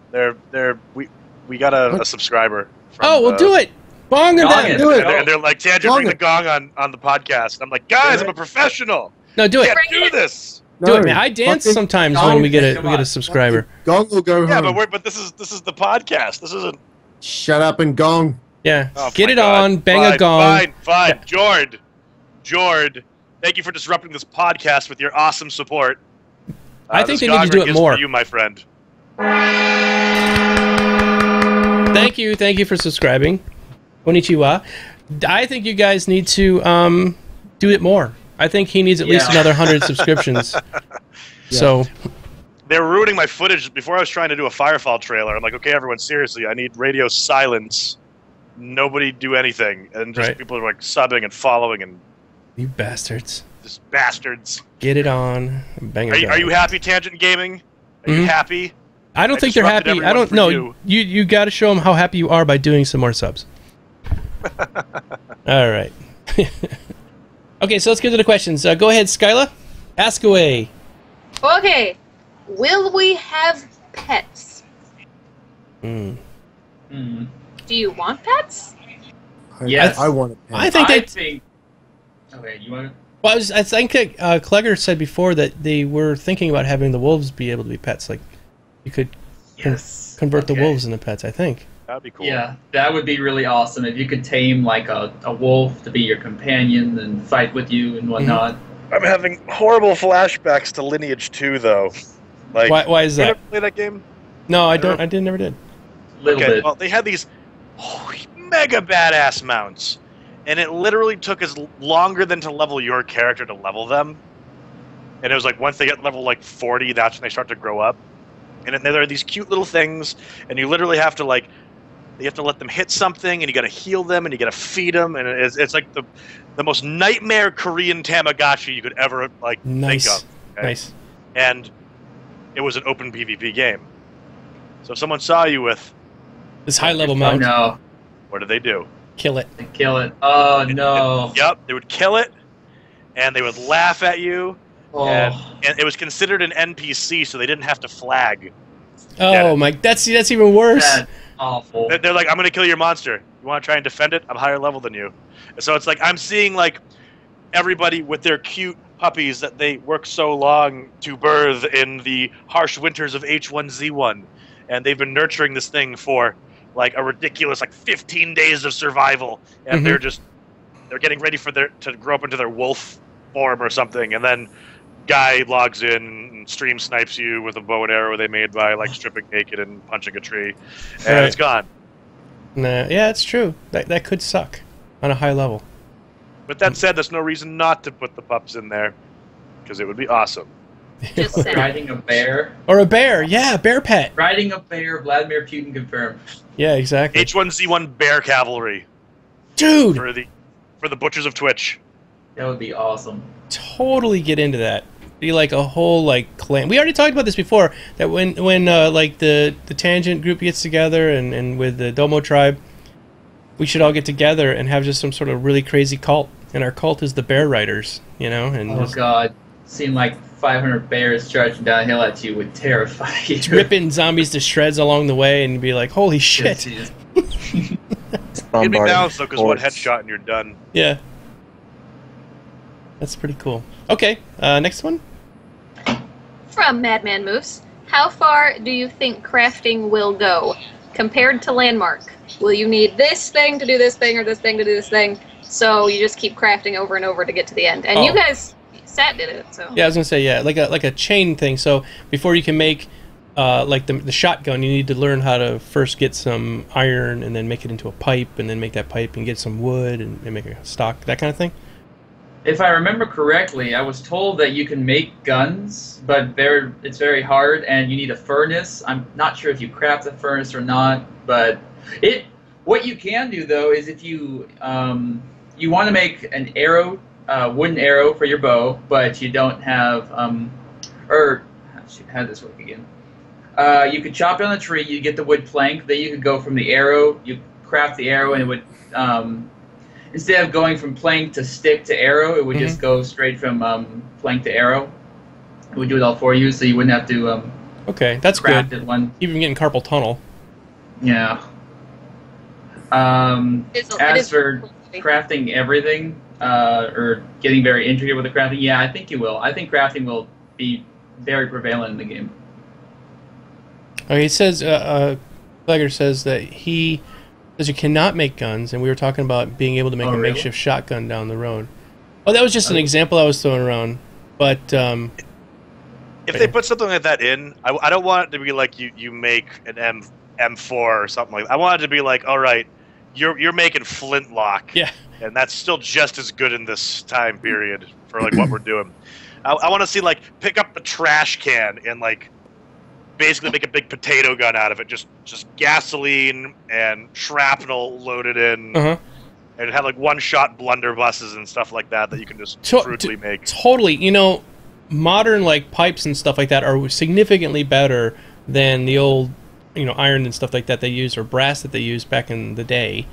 We got a subscriber. From, Oh, well, do it. Bong and Gong then. it. Do it. And they're like, Tangent, Gong bring the it. gong on the podcast. And I'm like, guys, I'm a professional. No, do it. Can't do this. Do it, man. I dance fucking sometimes gong when we get it. a Come on. subscriber. Gong will go Yeah, home. but this is the podcast. This isn't. Shut up and gong. Yeah, Oh, get my it God. on. Bang Fine, a gong. Fine. Jord, thank you for disrupting this podcast with your awesome support. I think this they need to gong do ring it is more. For you, my friend. Thank you for subscribing. Konnichiwa. I think you guys need to do it more. I think he needs at least another 100 subscriptions. So They were ruining my footage before I was trying to do a Firefall trailer. I'm like, okay, everyone, seriously, I need radio silence. Nobody do anything, and just Right. people are like subbing and following and you bastards, just bastards. get it on. Bang a gong. Are you happy, Tangent Gaming? Are you Mhm. happy? I don't I think they're disrupted happy. I everyone don't for know. You got to show them how happy you are by doing some more subs. All right. Okay, so let's get to the questions. Go ahead, Skyla. Ask away. Okay, will we have pets? Mm. Hmm. Do you want pets? Yes. I want it. I think I they. think. Okay, you want to? Well, I think Clegger said before that they were thinking about having the wolves be able to be pets. Like, you could convert the wolves into pets, I think. That'd be cool. Yeah, that would be really awesome if you could tame like a wolf to be your companion and fight with you and whatnot. I'm having horrible flashbacks to Lineage 2, though. Like, why is that? You ever play that game? No, I don't. I never did. Little bit. Well, they had these mega badass mounts, and it literally took us longer than to level your character to level them. And it was like once they get level like 40, that's when they start to grow up. And there are these cute little things, and you literally have to like, you have to let them hit something, and you got to heal them, and you got to feed them, and it's like the most nightmare Korean Tamagotchi you could ever like think of. Okay? Nice. And it was an open PvP game. So if someone saw you with this high-level mount, oh no, what did they do? Kill it. They kill it. Oh no. Yep, they would kill it, and they would laugh at you. Oh. And it was considered an NPC, so they didn't have to flag. Oh my, that's even worse. That's awful. They're like, I'm going to kill your monster. You want to try and defend it? I'm higher level than you. And so it's like I'm seeing like everybody with their cute puppies that they work so long to birth in the harsh winters of h1z1, and they've been nurturing this thing for like a ridiculous like 15 days of survival, and they're getting ready for to grow up into their wolf form or something, and then guy logs in and stream snipes you with a bow and arrow they made by like stripping naked and punching a tree, and it's gone. Nah, yeah, it's true. That could suck on a high level. But that said, there's no reason not to put the pups in there, because it would be awesome. Just saying. Riding a bear. Or a bear, yeah, bear pet. Riding a bear, Vladimir Putin confirmed. Yeah, exactly. H1Z1 bear cavalry. Dude! For the butchers of Twitch. That would be awesome. Totally get into that. Be like a whole like clan. We already talked about this before. That when like the Tangent group gets together and with the Domo tribe, we should all get together and have just some sort of really crazy cult. And our cult is the Bear Riders, you know. And oh god, seeing like 500 bears charging downhill at you would terrify you. Ripping zombies to shreds along the way, and be like, "Holy shit!" It'd be balanced though, because one headshot and you're done. Yeah. That's pretty cool. Okay, next one. From Madman Moose, how far do you think crafting will go compared to Landmark? Will you need this thing to do this thing or this thing to do this thing? So you just keep crafting over and over to get to the end. And you guys, Sat did it, so. Yeah, I was gonna say, yeah, like a chain thing. So before you can make like the shotgun, you need to learn how to first get some iron and then make it into a pipe, and then make that pipe and get some wood and make a stock, that kind of thing. If I remember correctly, I was told that you can make guns, but it's very hard, and you need a furnace. I'm not sure if you craft a furnace or not, but what you can do though is if you you want to make an arrow, wooden arrow for your bow, but you don't have how does this work again? You could chop down a tree, you get the wood plank, then you could go from the arrow, you craft the arrow, and it would instead of going from plank to stick to arrow, it would just go straight from plank to arrow. It would do it all for you, so you wouldn't have to okay, that's craft good. it one. Even getting carpal tunnel. Yeah. As for crafting everything, or getting very intricate with the crafting, yeah, I think you will. I think crafting will be very prevalent in the game. Okay, he says, Legger says that he says you cannot make guns, and we were talking about being able to make a makeshift shotgun down the road. Oh, that was just an example I was throwing around, but if they put something like that in, I don't want it to be like you make an M4 or something like that. I want it to be like, all right, you're making flintlock, yeah, and that's still just as good in this time period for like what we're doing. I want to see like pick up the trash can and like basically make a big potato gun out of it, just gasoline and shrapnel loaded in, and it had like one-shot blunderbusses and stuff like that you can just brutally make. Totally, you know, modern like pipes and stuff like that are significantly better than the old, you know, iron and stuff like that they used, or brass that they used back in the day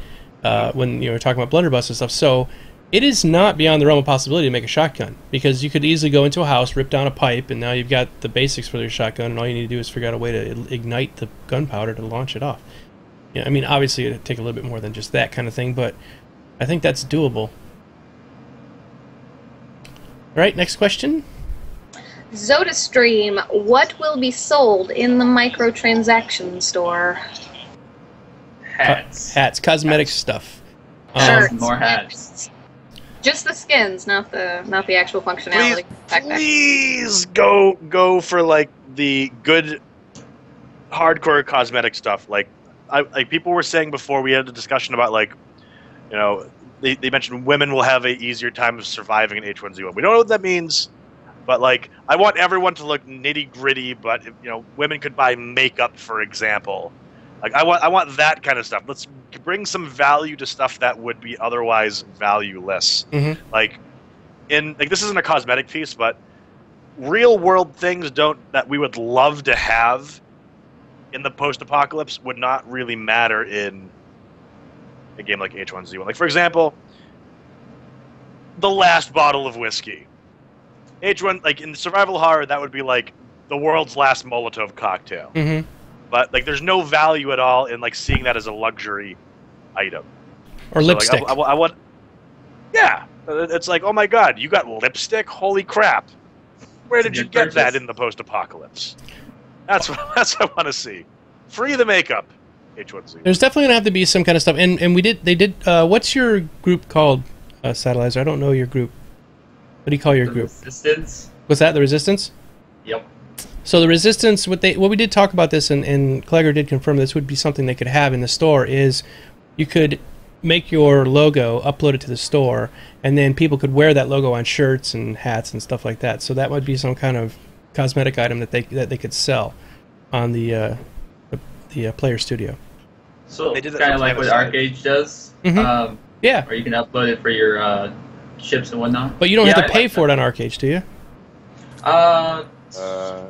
when you were talking about blunderbuss and stuff. So it is not beyond the realm of possibility to make a shotgun, because you could easily go into a house, rip down a pipe, and now you've got the basics for your shotgun, and all you need to do is figure out a way to ignite the gunpowder to launch it off. Yeah, I mean, obviously it'd take a little bit more than just that kind of thing, but I think that's doable. right, next question. ZodaStream, what will be sold in the microtransaction store? Hats. Cosmetic stuff. Shirts, More hats. Just the skins, not the actual functionality. Please go for like the good hardcore cosmetic stuff. Like people were saying before, we had a discussion about like, you know, they mentioned women will have an easier time of surviving in H1Z1. We don't know what that means, but like I want everyone to look nitty gritty. But you know, women could buy makeup, for example. Like I want that kind of stuff. Let's bring some value to stuff that would be otherwise valueless. Mm-hmm. Like this isn't a cosmetic piece, but real world things that we would love to have in the post-apocalypse would not really matter in a game like H1Z1. Like for example, the last bottle of whiskey. H1, like in survival horror, that would be like the world's last Molotov cocktail. Mm-hmm. But like, there's no value at all in like seeing that as a luxury item. Or so, lipstick. Like, I want. Yeah, it's like, oh my god, you got lipstick? Holy crap! Where did you get that in the post-apocalypse? That's what I want to see. Free the makeup. H1Z. There's definitely gonna have to be some kind of stuff, and they did. What's your group called, Satellizer? I don't know your group. What do you call your group? Resistance. What's that? The Resistance? Yep. So the Resistance, what we did talk about this, and Clegger did confirm this would be something they could have in the store, is you could make your logo, upload it to the store, and then people could wear that logo on shirts and hats and stuff like that. So that would be some kind of cosmetic item that they could sell on the Player Studio. So it's kind of like what Arcade does. Mm-hmm. Yeah. Or you can upload it for your ships and whatnot. But you don't have to pay for it on Arcade, do you?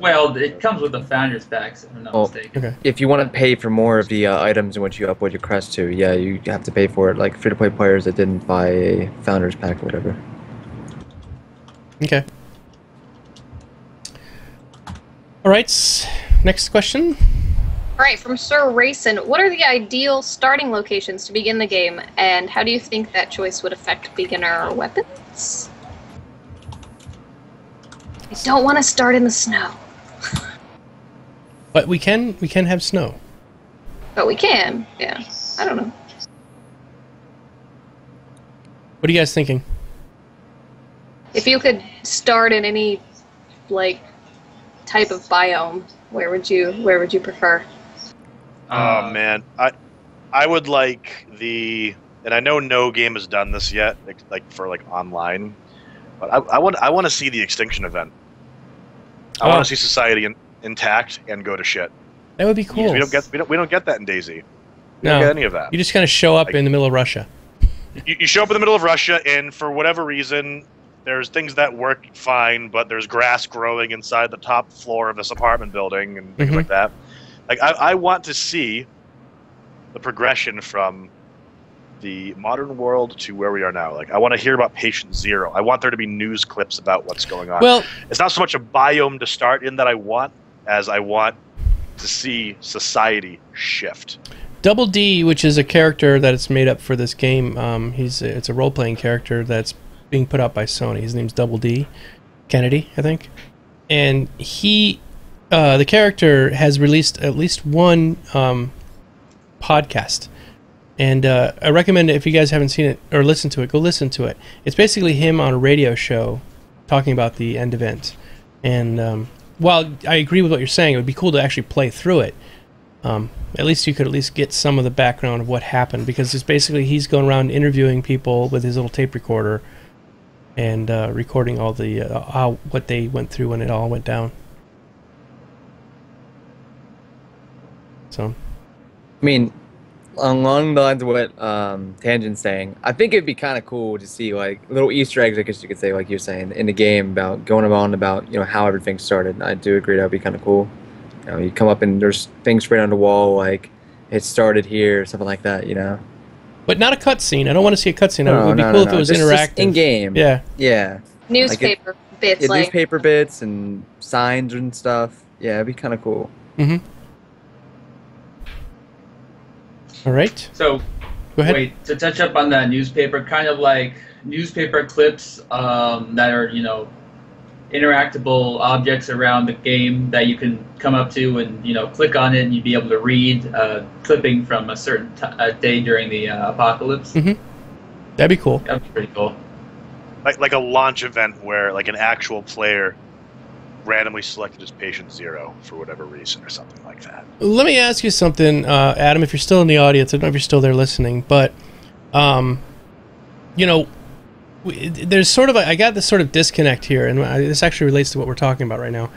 Well, it comes with the Founders Packs, if I'm not mistaken. Okay. If you want to pay for more of the items in which you upload your crest to, yeah, you have to pay for it. Like free-to-play players that didn't buy a Founders Pack or whatever. Okay. All right. Next question. All right, from Sir Rayson, what are the ideal starting locations to begin the game, and how do you think that choice would affect beginner weapons? I don't want to start in the snow. But we can have snow. But we can, yeah. I don't know. What are you guys thinking? If you could start in any like type of biome, where would you prefer? Oh man, I would like and I know no game has done this yet, like for like online, but I want to see the extinction event. I want to see society intact and go to shit. That would be cool. We don't get that in DayZ. We don't get any of that. You just kind of show up in the middle of Russia. You show up in the middle of Russia, and for whatever reason, there's things that work fine, but there's grass growing inside the top floor of this apartment building and things like that. Like I want to see the progression from the modern world to where we are now. Like I want to hear about Patient Zero. I want there to be news clips about what's going on. Well, it's not so much a biome to start in that I want, as I want to see society shift. Double D, which is a character that is made up for this game, it's a role-playing character that's being put out by Sony. His name's Double D Kennedy, I think. And he, the character has released at least one podcast. And I recommend it, if you guys haven't seen it or listened to it, go listen to it. It's basically him on a radio show talking about the end event. And while I agree with what you're saying, it would be cool to actually play through it. At least you could at least get some of the background of what happened, because it's basically he's going around interviewing people with his little tape recorder and recording all the what they went through when it all went down. So, I mean, along the lines of what Tangent's saying, I think it'd be kind of cool to see like little Easter eggs, I guess you could say, like you're saying, in the game about going on about how everything started. I do agree that'd be kind of cool. You come up and there's things sprayed on the wall like it started here, or something like that. But not a cutscene. I don't want to see a cutscene. It would be cool if it was interactive. Just in game. Yeah. Yeah. Newspaper bits. Yeah, newspaper bits and signs and stuff. Yeah, it'd be kind of cool. Mm-hmm. All right. So, Go ahead. Wait, to touch up on that newspaper, kind of like newspaper clips that are, interactable objects around the game that you can come up to and, click on it and you'd be able to read a clipping from a certain day during the apocalypse. Mm-hmm. That'd be cool. That'd be pretty cool. Like a launch event where like an actual player randomly selected as patient 0 for whatever reason or something like that. Let me ask you something, Adam, if you're still in the audience. I don't know if you're still there listening, but, there's sort of I got this sort of disconnect here, and this actually relates to what we're talking about right now.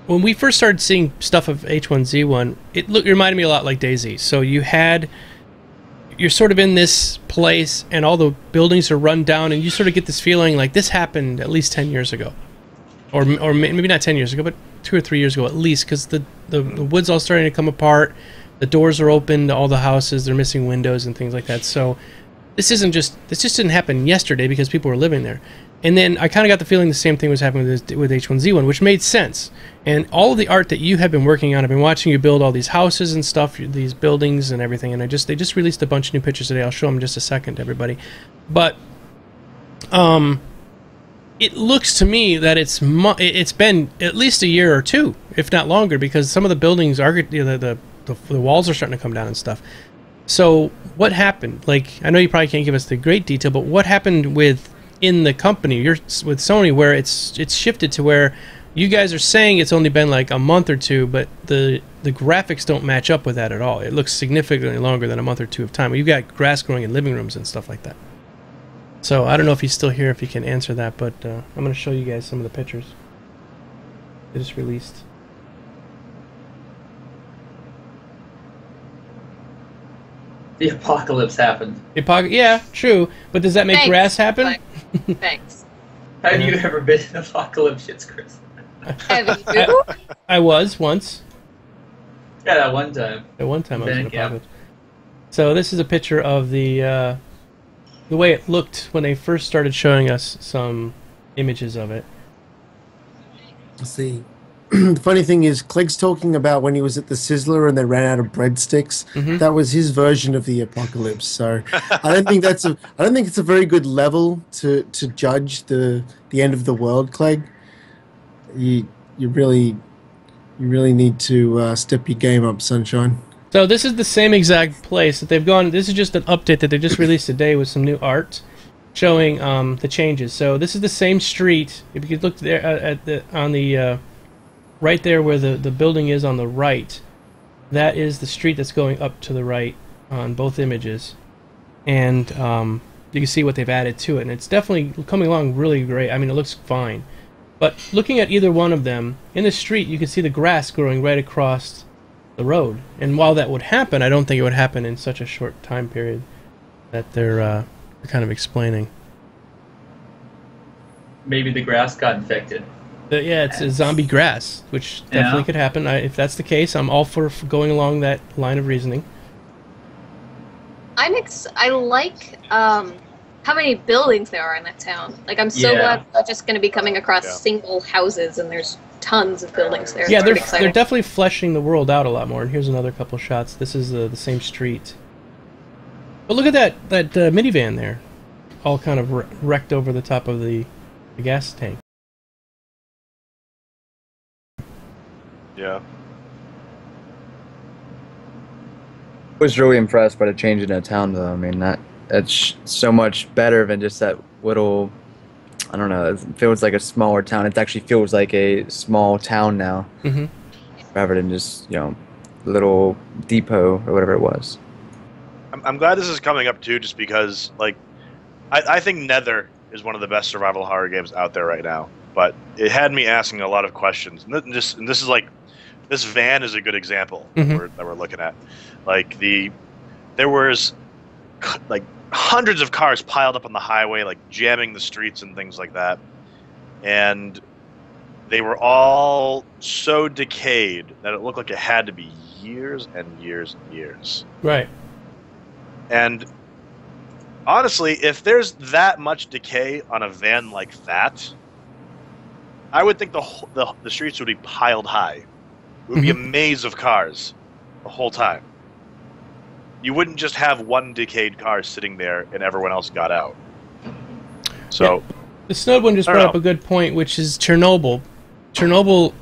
When we first started seeing stuff of H1Z1, it reminded me a lot like DayZ. So you're sort of in this place, and all the buildings are run down, and you sort of get this feeling like this happened at least 10 years ago. Or maybe not 10 years ago, but 2 or 3 years ago at least, because the wood's all starting to come apart, the doors are open to all the houses, they're missing windows and things like that. So this just didn't happen yesterday because people were living there. And then I kind of got the feeling the same thing was happening with H1Z1, which made sense. And all of the art that you have been working on, I've been watching you build all these houses and stuff, these buildings and everything, and they just released a bunch of new pictures today. I'll show them in just a second to everybody. But it looks to me that it's been at least a year or two, if not longer, because some of the buildings are the walls are starting to come down and stuff. So what happened? Like, I know you probably can't give us the great detail, but what happened in the company with Sony where it's shifted to where you guys are saying it's only been like a month or two, but the graphics don't match up with that at all. It looks significantly longer than a month or two of time. You've got grass growing in living rooms and stuff like that. So I don't know if he's still here, if he can answer that, but I'm going to show you guys some of the pictures they just released. The apocalypse happened. Yeah, true. But does that make grass happen? Thanks. Have you ever been in apocalypse shits, Chris? Have you? I was once. Yeah, that one time. At one time I was in apocalypse. So this is a picture of the way it looked when they first started showing us some images of it. See, the funny thing is, Clegg's talking about when he was at the Sizzler and they ran out of breadsticks. Mm-hmm. That was his version of the apocalypse. So I don't think it's a very good level to judge the end of the world, Clegg. You really need to step your game up, Sunshine. So this is the same exact place that they've gone. This is just an update that they just released today with some new art showing the changes. So this is the same street. If you could look there right there where the building is on the right, that is the street that's going up to the right on both images. And you can see what they've added to it. And it's definitely coming along really great. I mean, it looks fine. But looking at either one of them, in the street you can see the grass growing right across the road. And while that would happen, I don't think it would happen in such a short time period that they're kind of explaining. Maybe the grass got infected. Yeah, it's a zombie grass, which definitely could happen. If that's the case, I'm all for going along that line of reasoning. I like how many buildings there are in that town. Like, I'm so glad we're not just going to be coming across single houses, and there's tons of buildings there. Yeah, they're definitely fleshing the world out a lot more. And here's another couple shots. This is the same street. But look at that minivan there, all kind of wrecked over the top of the gas tank. Yeah. I was really impressed by the change in that town, though. I mean, that's so much better than just that little, I don't know, it feels like a smaller town. It actually feels like a small town now, rather than just, little depot or whatever it was. I'm glad this is coming up, too, just because, like, I think Nether is one of the best survival horror games out there right now. But it had me asking a lot of questions. And this is like, this van is a good example that we're looking at. Like, there was, like, hundreds of cars piled up on the highway, like, jamming the streets and things like that. And they were all so decayed that it looked like it had to be years and years and years. Right. And honestly, if there's that much decay on a van like that, I would think the streets would be piled high. It would be a maze of cars the whole time. you wouldn't just have one decayed car sitting there and everyone else got out. So, yeah. The Snowed one just brought up a good point, which is Chernobyl. Chernobyl,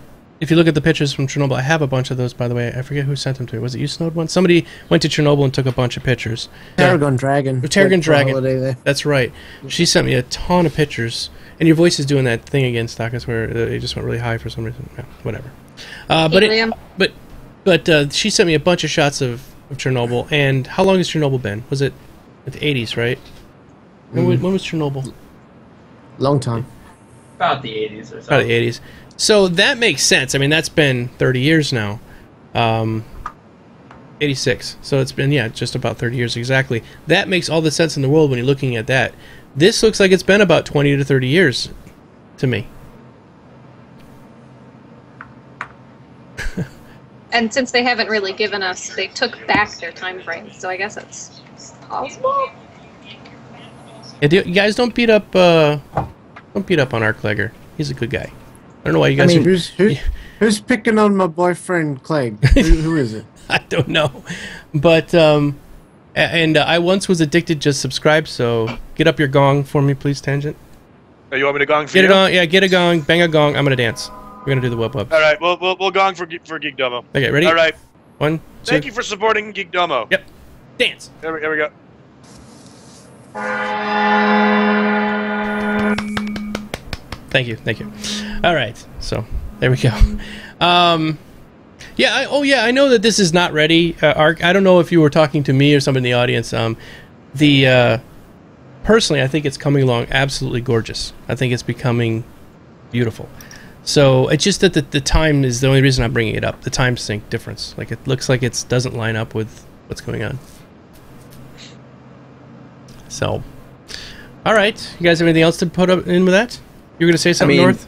if you look at the pictures from Chernobyl, I have a bunch of those, by the way. I forget who sent them to me. Was it you, Snowed one? Somebody went to Chernobyl and took a bunch of pictures. Tarragon Dragon. Tarragon Dragon. There. That's right. She sent me a ton of pictures. And your voice is doing that thing again, Stockus, where it just went really high for some reason. Yeah, whatever. But she sent me a bunch of shots of Chernobyl. And how long has Chernobyl been? Was it the 80s, right? When was Chernobyl? Long time. About the 80s or so. About the 80s. So that makes sense. I mean, that's been 30 years now. 86. So it's been, just about 30 years exactly. That makes all the sense in the world when you're looking at that. This looks like it's been about 20 to 30 years to me. And since they haven't really given us, they took back their time frame, so I guess it's possible. Yeah, you guys don't beat up on Arklegger. He's a good guy. I don't know why you guys. Who's picking on my boyfriend Clegg? Who is it? I don't know, but I once was addicted. Just subscribe. So get up your gong for me, please, Tangent. Oh, you want me to gong for you? Get it on. Yeah, get a gong. Bang a gong. I'm gonna dance. We're gonna do the wub wub. All right, we'll gong for GeekDomo. Okay, ready? All right. 1, 2. Thank you for supporting GeekDomo. Yep. Dance. Here we go. Thank you. All right, so there we go. I know that this is not ready. Ark, I don't know if you were talking to me or somebody in the audience. Personally, I think it's coming along absolutely gorgeous. I think it's becoming beautiful. So it's just that the time is the only reason I'm bringing it up. The time sync difference. Like it looks like it doesn't line up with what's going on. So, all right, you guys have anything else to put up in with that? You were going to say something, North?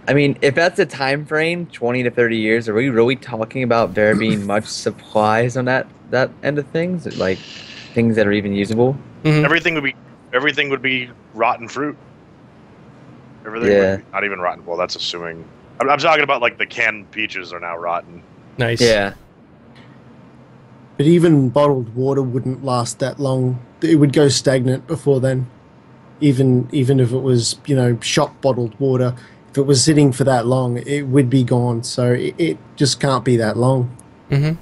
I mean, if that's a time frame, 20 to 30 years, are we really talking about there being much supplies on that end of things? Like things that are even usable? Mm-hmm. Everything would be rotten fruit. Everything would be, not even rotten. Well, that's assuming. I'm talking about like the canned peaches are now rotten. Nice. Yeah. But even bottled water wouldn't last that long. It would go stagnant before then. Even if it was, shop bottled water, if it was sitting for that long, it would be gone. So it just can't be that long. Mm-hmm.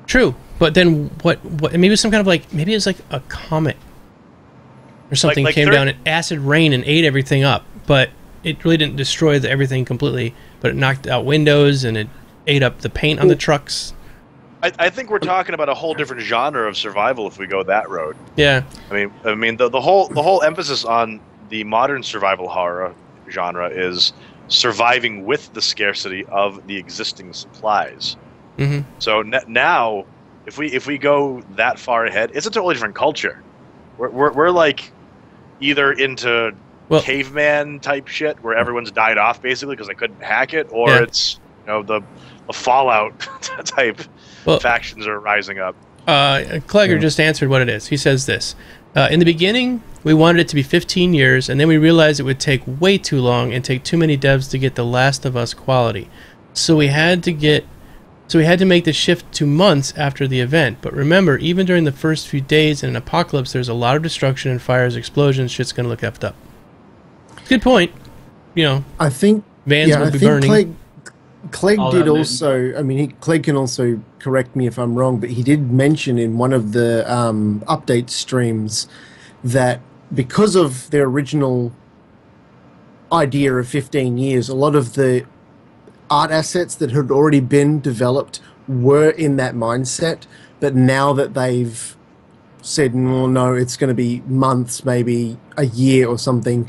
True, but then what? Maybe some kind of maybe it's like a comet or something came down and acid rain and ate everything up. But it really didn't destroy everything completely. But it knocked out windows and it ate up the paint on the trucks. I think we're talking about a whole different genre of survival if we go that road. Yeah. I mean the whole emphasis on the modern survival horror genre is surviving with the scarcity of the existing supplies. Mm-hmm. So now, if we go that far ahead, it's a totally different culture. We're like either into caveman type shit where everyone's died off basically because they couldn't hack it, or it's the Fallout type. Factions are rising up. Clegger just answered what it is. He says this. In the beginning, we wanted it to be 15 years, and then we realized it would take way too long and take too many devs to get The Last of Us quality. So we had to make the shift to months after the event. But remember, even during the first few days in an apocalypse, there's a lot of destruction and fires, explosions, shit's going to look effed up. Good point. I think vans will be burning. Clegg did also, Clegg can also correct me if I'm wrong, but he did mention in one of the update streams that because of their original idea of 15 years, a lot of the art assets that had already been developed were in that mindset, but now that they've said, no, it's going to be months, maybe a year or something,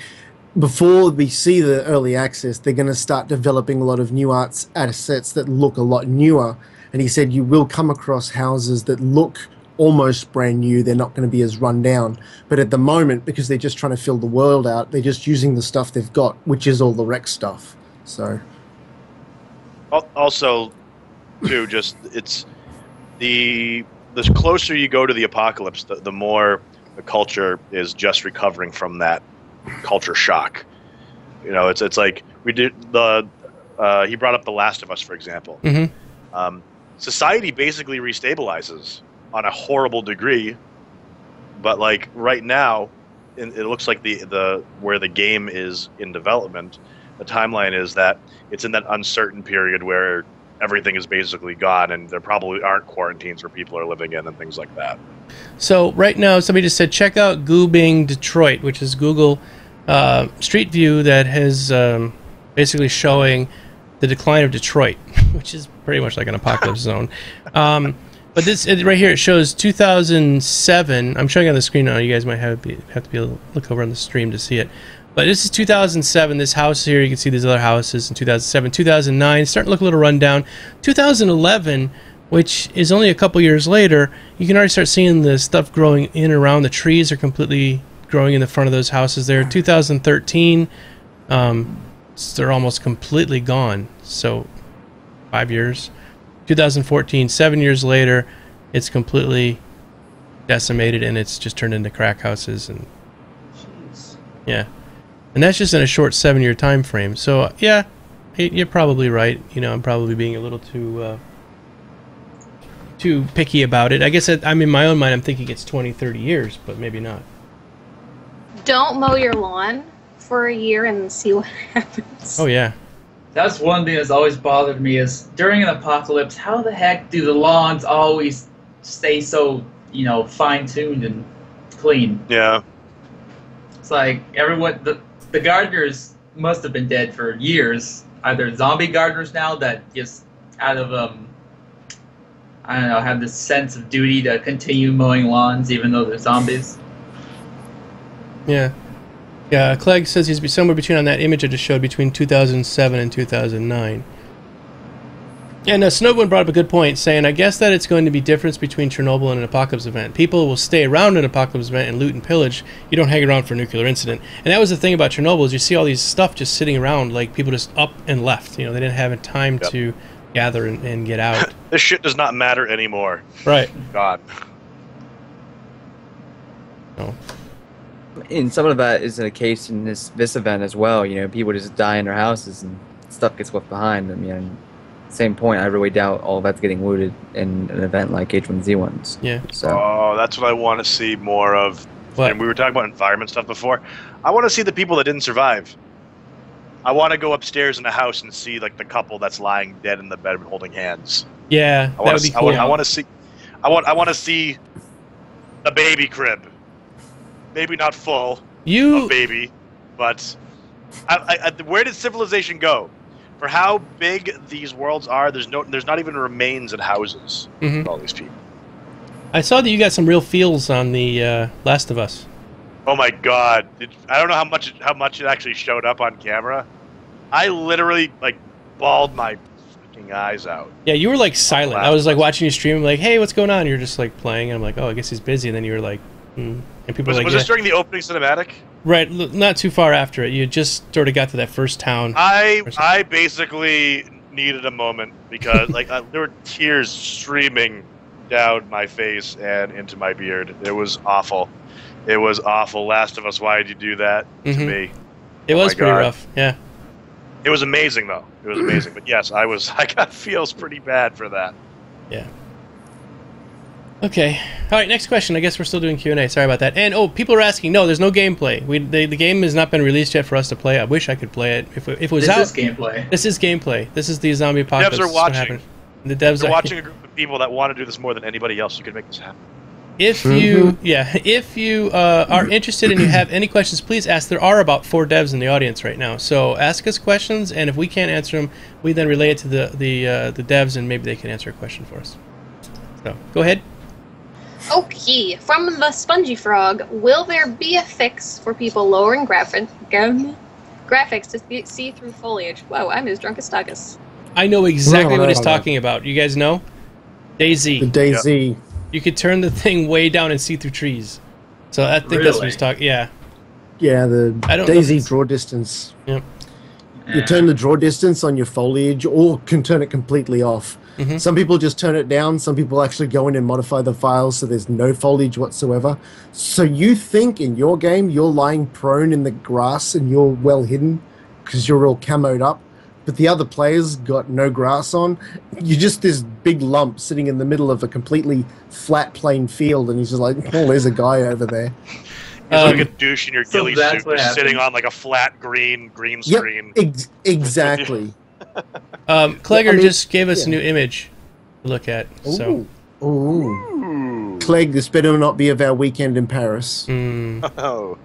before we see the early access, they're going to start developing a lot of new arts assets that look a lot newer. And he said you will come across houses that look almost brand new. They're not going to be as run down. But at the moment, because they're just trying to fill the world out, they're just using the stuff they've got, which is all the wreck stuff. So, also, too, just it's the closer you go to the apocalypse, the more the culture is just recovering from that culture shock. It's like we did he brought up The Last of Us, for example. Mm-hmm. society basically restabilizes on a horrible degree. But like right now, it looks like the where the game is in development, the timeline is that it's in that uncertain period where everything is basically gone, and there probably aren't quarantines where people are living in and things like that. So right now, somebody just said, check out Goobing Detroit, which is Google Street View that has basically showing the decline of Detroit, which is pretty much like an apocalypse zone. But this right here, it shows 2007. I'm showing on the screen now. You guys might have to be able to look over on the stream to see it. But this is 2007. This house here, you can see these other houses in 2007. 2009, starting to look a little rundown. 2011, which is only a couple years later, you can already start seeing the stuff growing in and around. The trees are completely growing in the front of those houses there. 2013, they're almost completely gone. So 5 years. 2014, 7 years later, it's completely decimated, and it's just turned into crack houses. And yeah. And that's just in a short 7-year time frame. So, yeah, you're probably right. You know, I'm probably being a little too picky about it. I guess I'm in my own mind, I'm thinking it's 20, 30 years, but maybe not. Don't mow your lawn for a year and see what happens. Oh, yeah. That's one thing that's always bothered me is during an apocalypse, how the heck do the lawns always stay so, fine-tuned and clean? Yeah. It's like everyone, the gardeners must have been dead for years. Either zombie gardeners now that just out of, I don't know, have this sense of duty to continue mowing lawns even though they're zombies. Yeah. Yeah, Clegg says he's somewhere between on that image I just showed between 2007 and 2009. And Snowbone brought up a good point, saying, I guess that it's going to be difference between Chernobyl and an apocalypse event. People will stay around an apocalypse event and loot and pillage. You don't hang around for a nuclear incident. And that was the thing about Chernobyl, is you see all these stuff just sitting around, like people just up and left. They didn't have time to gather and get out. This shit does not matter anymore. Right. God. Oh. And some of that is the case in this event as well. People just die in their houses and stuff gets left behind. I mean, same point, I really doubt all of that's getting looted in an event like H1Z1's. Yeah. So. Oh, that's what I want to see more of. What? And we were talking about environment stuff before. I want to see the people that didn't survive. I want to go upstairs in the house and see like the couple that's lying dead in the bed holding hands. Yeah, that would be cool. I want to see. I want to see the baby crib. Maybe not full of baby, but where did civilization go? For how big these worlds are, there's not even remains in houses of all these people. I saw that you got some real feels on the Last of Us. Oh my God! I don't know how much it actually showed up on camera. I literally bawled my freaking eyes out. Yeah, you were like silent. I was like watching you stream, like, hey, what's going on? You're just like playing, and I'm like, oh, I guess he's busy. And then you were like, And people were like, was this during the opening cinematic? Right, not too far after it. You just sort of got to that first town. I basically needed a moment because there were tears streaming down my face and into my beard. It was awful. It was awful. Last of Us, why did you do that to me? It was pretty rough, yeah. It was amazing, though. It was amazing. But yes, I got feels pretty bad for that. Yeah. Okay. All right, next question. I guess we're still doing Q&A. Sorry about that. And, people are asking, no, there's no gameplay. The game has not been released yet for us to play. I wish I could play it. If it was out... This is gameplay. This is gameplay. This is the zombie apocalypse. The devs are watching. The devs are watching a group of people that want to do this more than anybody else. You could make this happen. If you are interested and you have any questions, please ask. There are about 4 devs in the audience right now, so ask us questions, and if we can't answer them, we then relay it to the devs, and maybe they can answer a question for us. So go ahead. Okay, from the Spongy Frog, will there be a fix for people lowering graphics to see through foliage? Whoa, I'm as drunk as Tagus. I know exactly what he's talking about. You guys know? DayZ. The DayZ. Yep. You could turn the thing way down and see through trees. So I think that's what he's talking. Yeah. Yeah, the DayZ draw distance. Yep. You turn the draw distance on your foliage, or can turn it completely off. Some people just turn it down. Some people actually go in and modify the files so there's no foliage whatsoever. So you think in your game you're lying prone in the grass and you're well hidden because you're all camoed up, but the other players got no grass on. You're just this big lump sitting in the middle of a completely flat, plain field, and he's just like, oh, there's a guy over there. You're like a douche in your So ghillie that's suit, what just sitting happened. on like a flat green Yep, screen. exactly. Clegger I mean, just gave us a yeah. new image to look at. So. Ooh. Clegg, this better not be of our weekend in Paris. Oh.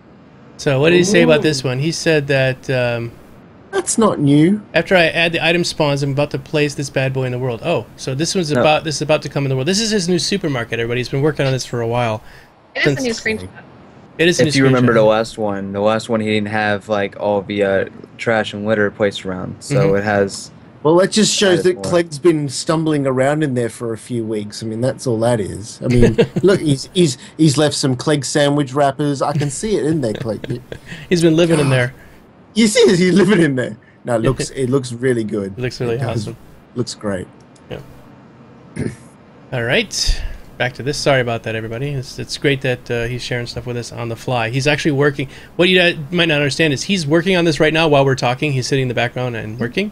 So what did he say about this one? He said that That's not new. after I add the item spawns, I'm about to place this bad boy in the world. Oh, so this is about to come in the world. This is his new supermarket. Everybody's been working on this for a while. It is a new screenshot. It is. If you remember the last one, he didn't have like all the trash and litter placed around, so it has. Well, that just shows that more. Clegg's been stumbling around in there for a few weeks. I mean, that's all that is. I mean, look, he's left some Clegg sandwich wrappers. I can see it in there, Clegg. He's been living in there. You see, he's living in there. No, it looks really good. It looks really awesome. Looks great. Yeah. All right. Back to this. Sorry about that, everybody. It's great that he's sharing stuff with us on the fly. He's actually working. What you might not understand is he's working on this right now while we're talking. He's sitting in the background and working.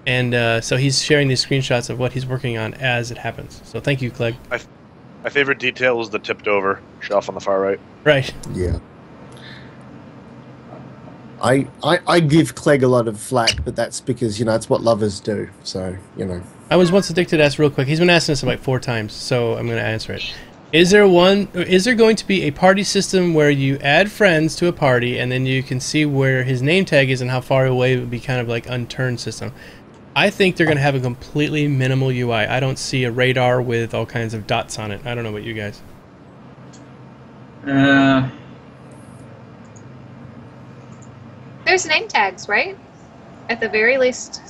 And so he's sharing these screenshots of what he's working on as it happens. So thank you, Clegg. My favorite detail is the tipped over shelf on the far right. Right. Yeah. I give Clegg a lot of flack, but that's because, it's what lovers do. So, I was once addicted to ask real quick. He's been asking us about 4 times, so I'm going to answer it. Is there going to be a party system where you add friends to a party and then you can see where his name tag is and how far away it would be, kind of like unturned system? I think they're going to have a completely minimal UI. I don't see a radar with all kinds of dots on it. I don't know about you guys. There's name tags, right? At the very least,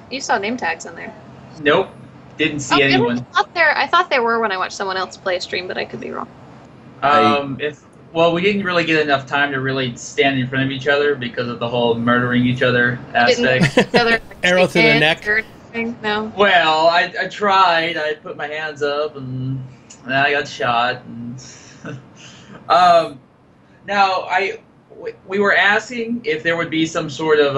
you saw name tags in there. Nope. Didn't see anyone. I thought there were when I watched someone else play a stream, but I could be wrong. We didn't really get enough time to really stand in front of each other because of the whole murdering each other aspect. Arrow through the neck. No. Well, I tried. I put my hands up, and then I got shot. And we were asking if there would be some sort of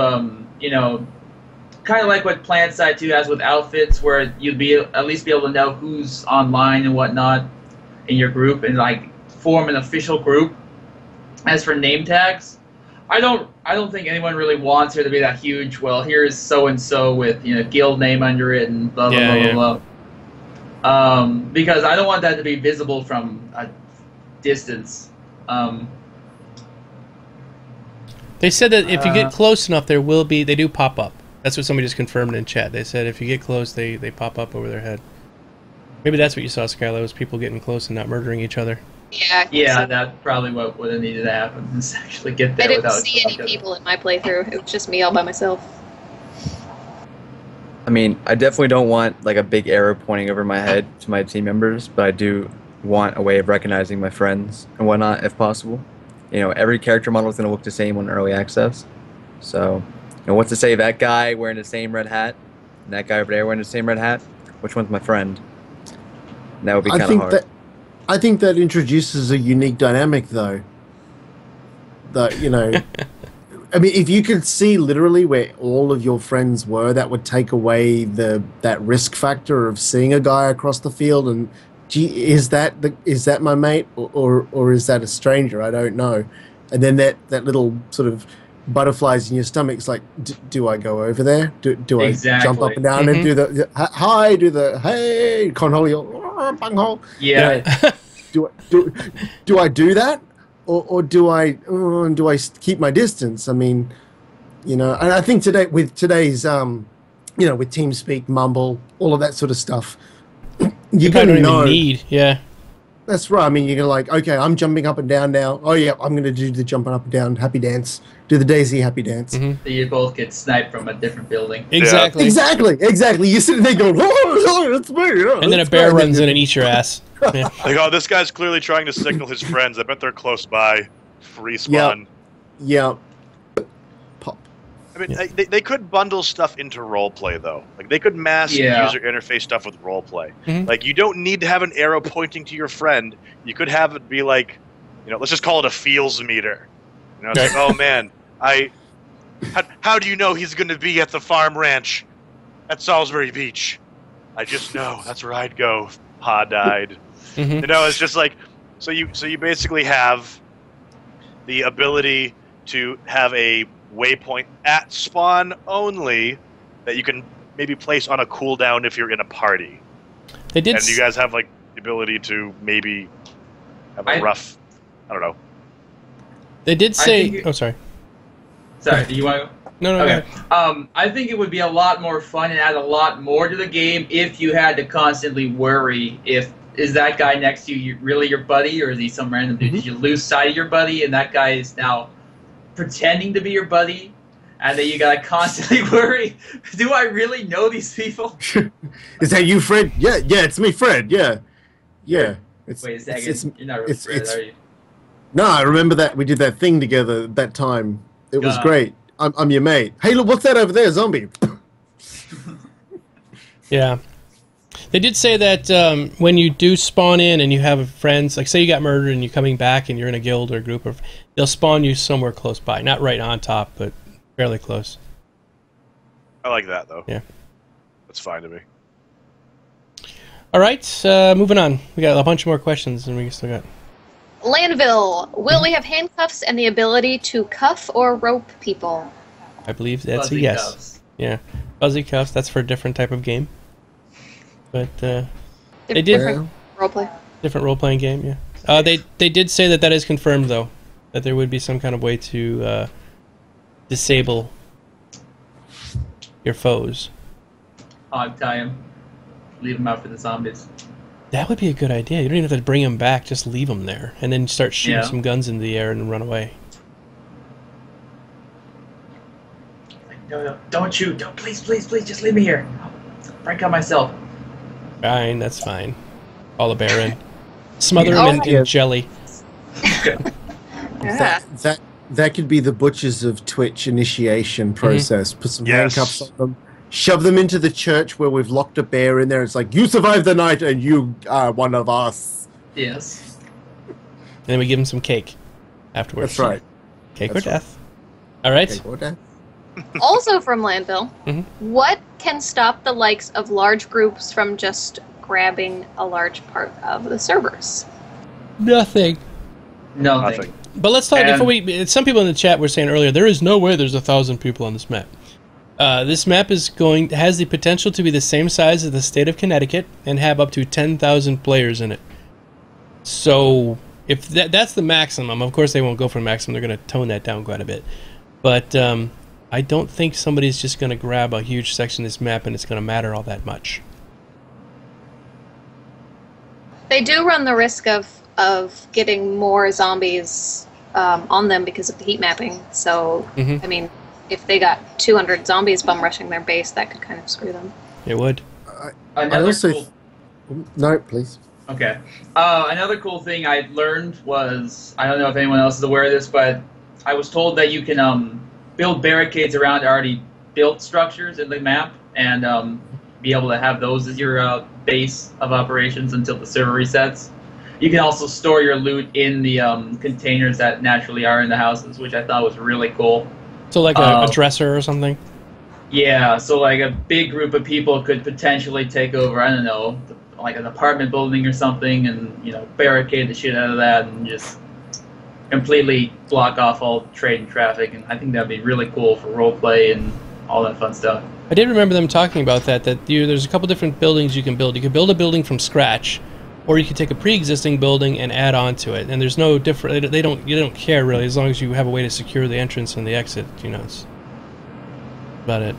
kind of like what PlanetSide 2 has with outfits, where you'd at least be able to know who's online and whatnot in your group, and like form an official group. As for name tags, I don't think anyone really wants there to be that huge. Well, here's so and so with guild name under it and blah blah blah blah. Because I don't want that to be visible from a distance. They said that if you get close enough, they do pop up. That's what somebody just confirmed in chat. They said if you get close, they pop up over their head. Maybe that's what you saw, Skylar, was people getting close and not murdering each other. Yeah, that's probably what would have needed to happen, is actually get there I didn't without see any people in my playthrough. It was just me all by myself. I mean, I definitely don't want like a big arrow pointing over my head to my team members, but I do want a way of recognizing my friends and whatnot if possible. Every character model is going to look the same on early access. So, what's to say that guy wearing the same red hat and that guy over there wearing the same red hat? Which one's my friend? And that would be kind of hard. I think that introduces a unique dynamic, though. That, I mean, if you could see literally where all of your friends were, that would take away that risk factor of seeing a guy across the field and, gee, is that my mate or is that a stranger? I don't know. And then that little sort of butterflies in your stomach. It's like, do I go over there? Do I jump up and down and do the hi, do the hey, conholio, bunghole? Yeah. Do I do that, or do I keep my distance? I mean, and I think with today's with TeamSpeak, Mumble, all of that sort of stuff, you're probably going to don't know. even need, yeah. That's right. I mean, you're going to okay, I'm jumping up and down now. Oh yeah, I'm going to do the jumping up and down happy dance. Do the Daisy happy dance. Mm-hmm. You both get sniped from a different building. Exactly. Yeah. Exactly. You're sitting there going, oh, that's me. Oh, and then a bear runs in and eats your ass. Yeah. Like, oh, this guy's clearly trying to signal his friends. I bet they're close by. Free spawn. Yeah. Pop. I mean, they could bundle stuff into roleplay, though. Like, they could mask user interface stuff with roleplay. Mm-hmm. Like, you don't need to have an arrow pointing to your friend. You could have it be like, let's just call it a feels meter. It's like, oh man, how do you know he's going to be at the farm ranch at Salisbury Beach. I just know that's where I'd go. If Pa died. Mm-hmm. You know, it's just like so you basically have the ability to have a waypoint at spawn only that you can maybe place on a cooldown if you're in a party. They did. And you guys have like the ability to maybe have a rough. I don't know. They did say. Oh, sorry. Sorry, do you want to go? No, no. Okay. I think it would be a lot more fun and add a lot more to the game if you had to constantly worry if is that guy next to you really your buddy or is he some random dude? Did you lose sight of your buddy and that guy is now pretending to be your buddy? And then you gotta constantly worry, do I really know these people? Is that you, Fred? Yeah, it's me, Fred. Yeah. Wait a second, you're not really Fred, are you? No, I remember that we did that thing together that time. It was great. I'm your mate. Hey, look, what's that over there, zombie? Yeah. They did say that when you do spawn in and you have friends, like say you got murdered and you're coming back and you're in a guild or a group, they'll spawn you somewhere close by. Not right on top, but fairly close. I like that, though. Yeah. That's fine to me. All right, moving on. We got a bunch more questions and we still got... Landville, will we have handcuffs and the ability to cuff or rope people? I believe that's Fuzzy a yes. cuffs. Yeah. Fuzzy cuffs, that's for a different type of game. But they did Different roleplay. different role-playing game, yeah. They did say that is confirmed though, that there would be some kind of way to disable your foes. Hog tie him. Leave him out for the zombies. That would be a good idea. You don't even have to bring them back; just leave them there, and then start shooting some guns in the air and run away. No, don't shoot! Don't, please, just leave me here. I'll break out myself. Fine, that's fine. Call a bear in. Smother him in jelly. That could be the butchers of Twitch initiation process. Put some handcuffs on them. Shove them into the church where we've locked a bear in there. It's like, you survived the night and you are one of us. Yes. And then we give him some cake afterwards. That's right. Cake or death. All right. Cake or death. Also from Landville, what can stop the likes of large groups from just grabbing a large part of the servers? Nothing. Nothing. But let's talk before some people in the chat were saying earlier, there is no way there's 1,000 people on this map. This map has the potential to be the same size as the state of Connecticut and have up to 10,000 players in it. So if that's the maximum, of course they won't go for maximum. They're going to tone that down quite a bit. But I don't think somebody's just going to grab a huge section of this map and it's going to matter all that much. They do run the risk of getting more zombies on them because of the heat mapping. So, I mean, if they got 200 zombies bum rushing their base, that could kind of screw them. It would. No, please. Okay. Another cool thing I learned was, I don't know if anyone else is aware of this, but I was told that you can build barricades around already built structures in the map and be able to have those as your base of operations until the server resets. You can also store your loot in the containers that naturally are in the houses, which I thought was really cool. So like a dresser or something? Yeah, so like a big group of people could potentially take over, I don't know, like an apartment building or something and, you know, barricade the shit out of that and just completely block off all trade and traffic. And I think that'd be really cool for roleplay and all that fun stuff. I did remember them talking about that there's a couple different buildings you can build. You could build a building from scratch, or you could take a pre-existing building and add on to it. And there's no different. You don't care really, as long as you have a way to secure the entrance and the exit. You know, it's about it.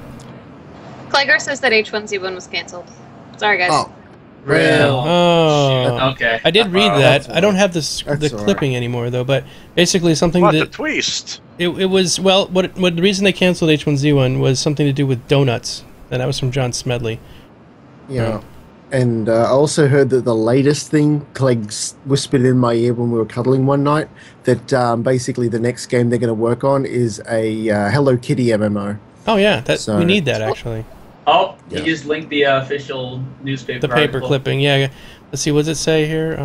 Clegger says that H1Z1 was canceled. Sorry, guys. Oh, oh. Okay. I did read that. I don't have the clipping anymore though. But basically, something What that the twist? it was what the reason they canceled H1Z1 was something to do with donuts, and that was from John Smedley. Yeah. And I also heard that the latest thing, Clegg whispered in my ear when we were cuddling one night, that basically the next game they're going to work on is a Hello Kitty MMO. Oh yeah, we need that actually. Oh, you just linked the official newspaper The paper article. clipping, yeah. Let's see, what does it say here?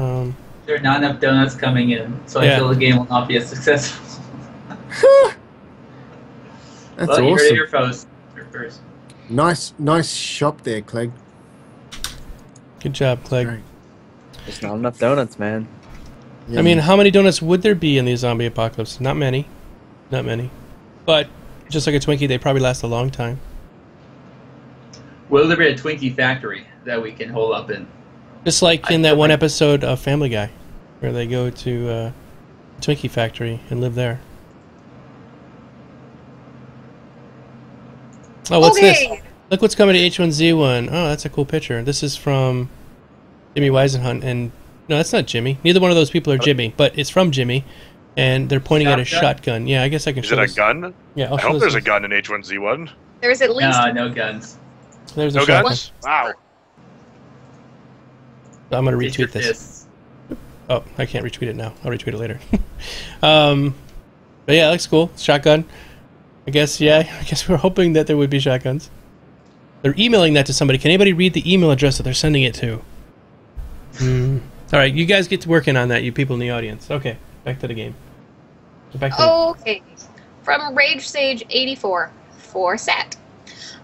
There are not enough donuts coming in, so I feel the game will not be as successful. That's well, you heard awesome. it here first. Nice shop there, Clegg. Good job, Clegg. Great. There's not enough donuts, man. Yeah. I mean, how many donuts would there be in the zombie apocalypse? Not many. Not many. But just like a Twinkie, they probably last a long time. Will there be a Twinkie factory that we can hole up in? Just like in that one episode of Family Guy, where they go to a Twinkie factory and live there. Oh, what's this? Look what's coming to H1Z1. Oh, that's a cool picture. This is from Jimmy Weisenhunt, and no, that's not Jimmy. Neither one of those people are Jimmy, but it's from Jimmy, and they're pointing at a shotgun. Yeah, I guess I can show Is it this. a gun? Yeah, I hope there's a gun in H1Z1. There's at least No guns. There's a No shotgun. guns? Wow. I'm going to It's your retweet this. fists. Oh, I can't retweet it now. I'll retweet it later. But yeah, it looks cool. Shotgun. I guess we were hoping that there would be shotguns. They're emailing that to somebody. Can anybody read the email address that they're sending it to? All right, you guys get to working on that, you people in the audience. Okay, back to the game. Back to Okay. From Rage Sage 84 for Sat.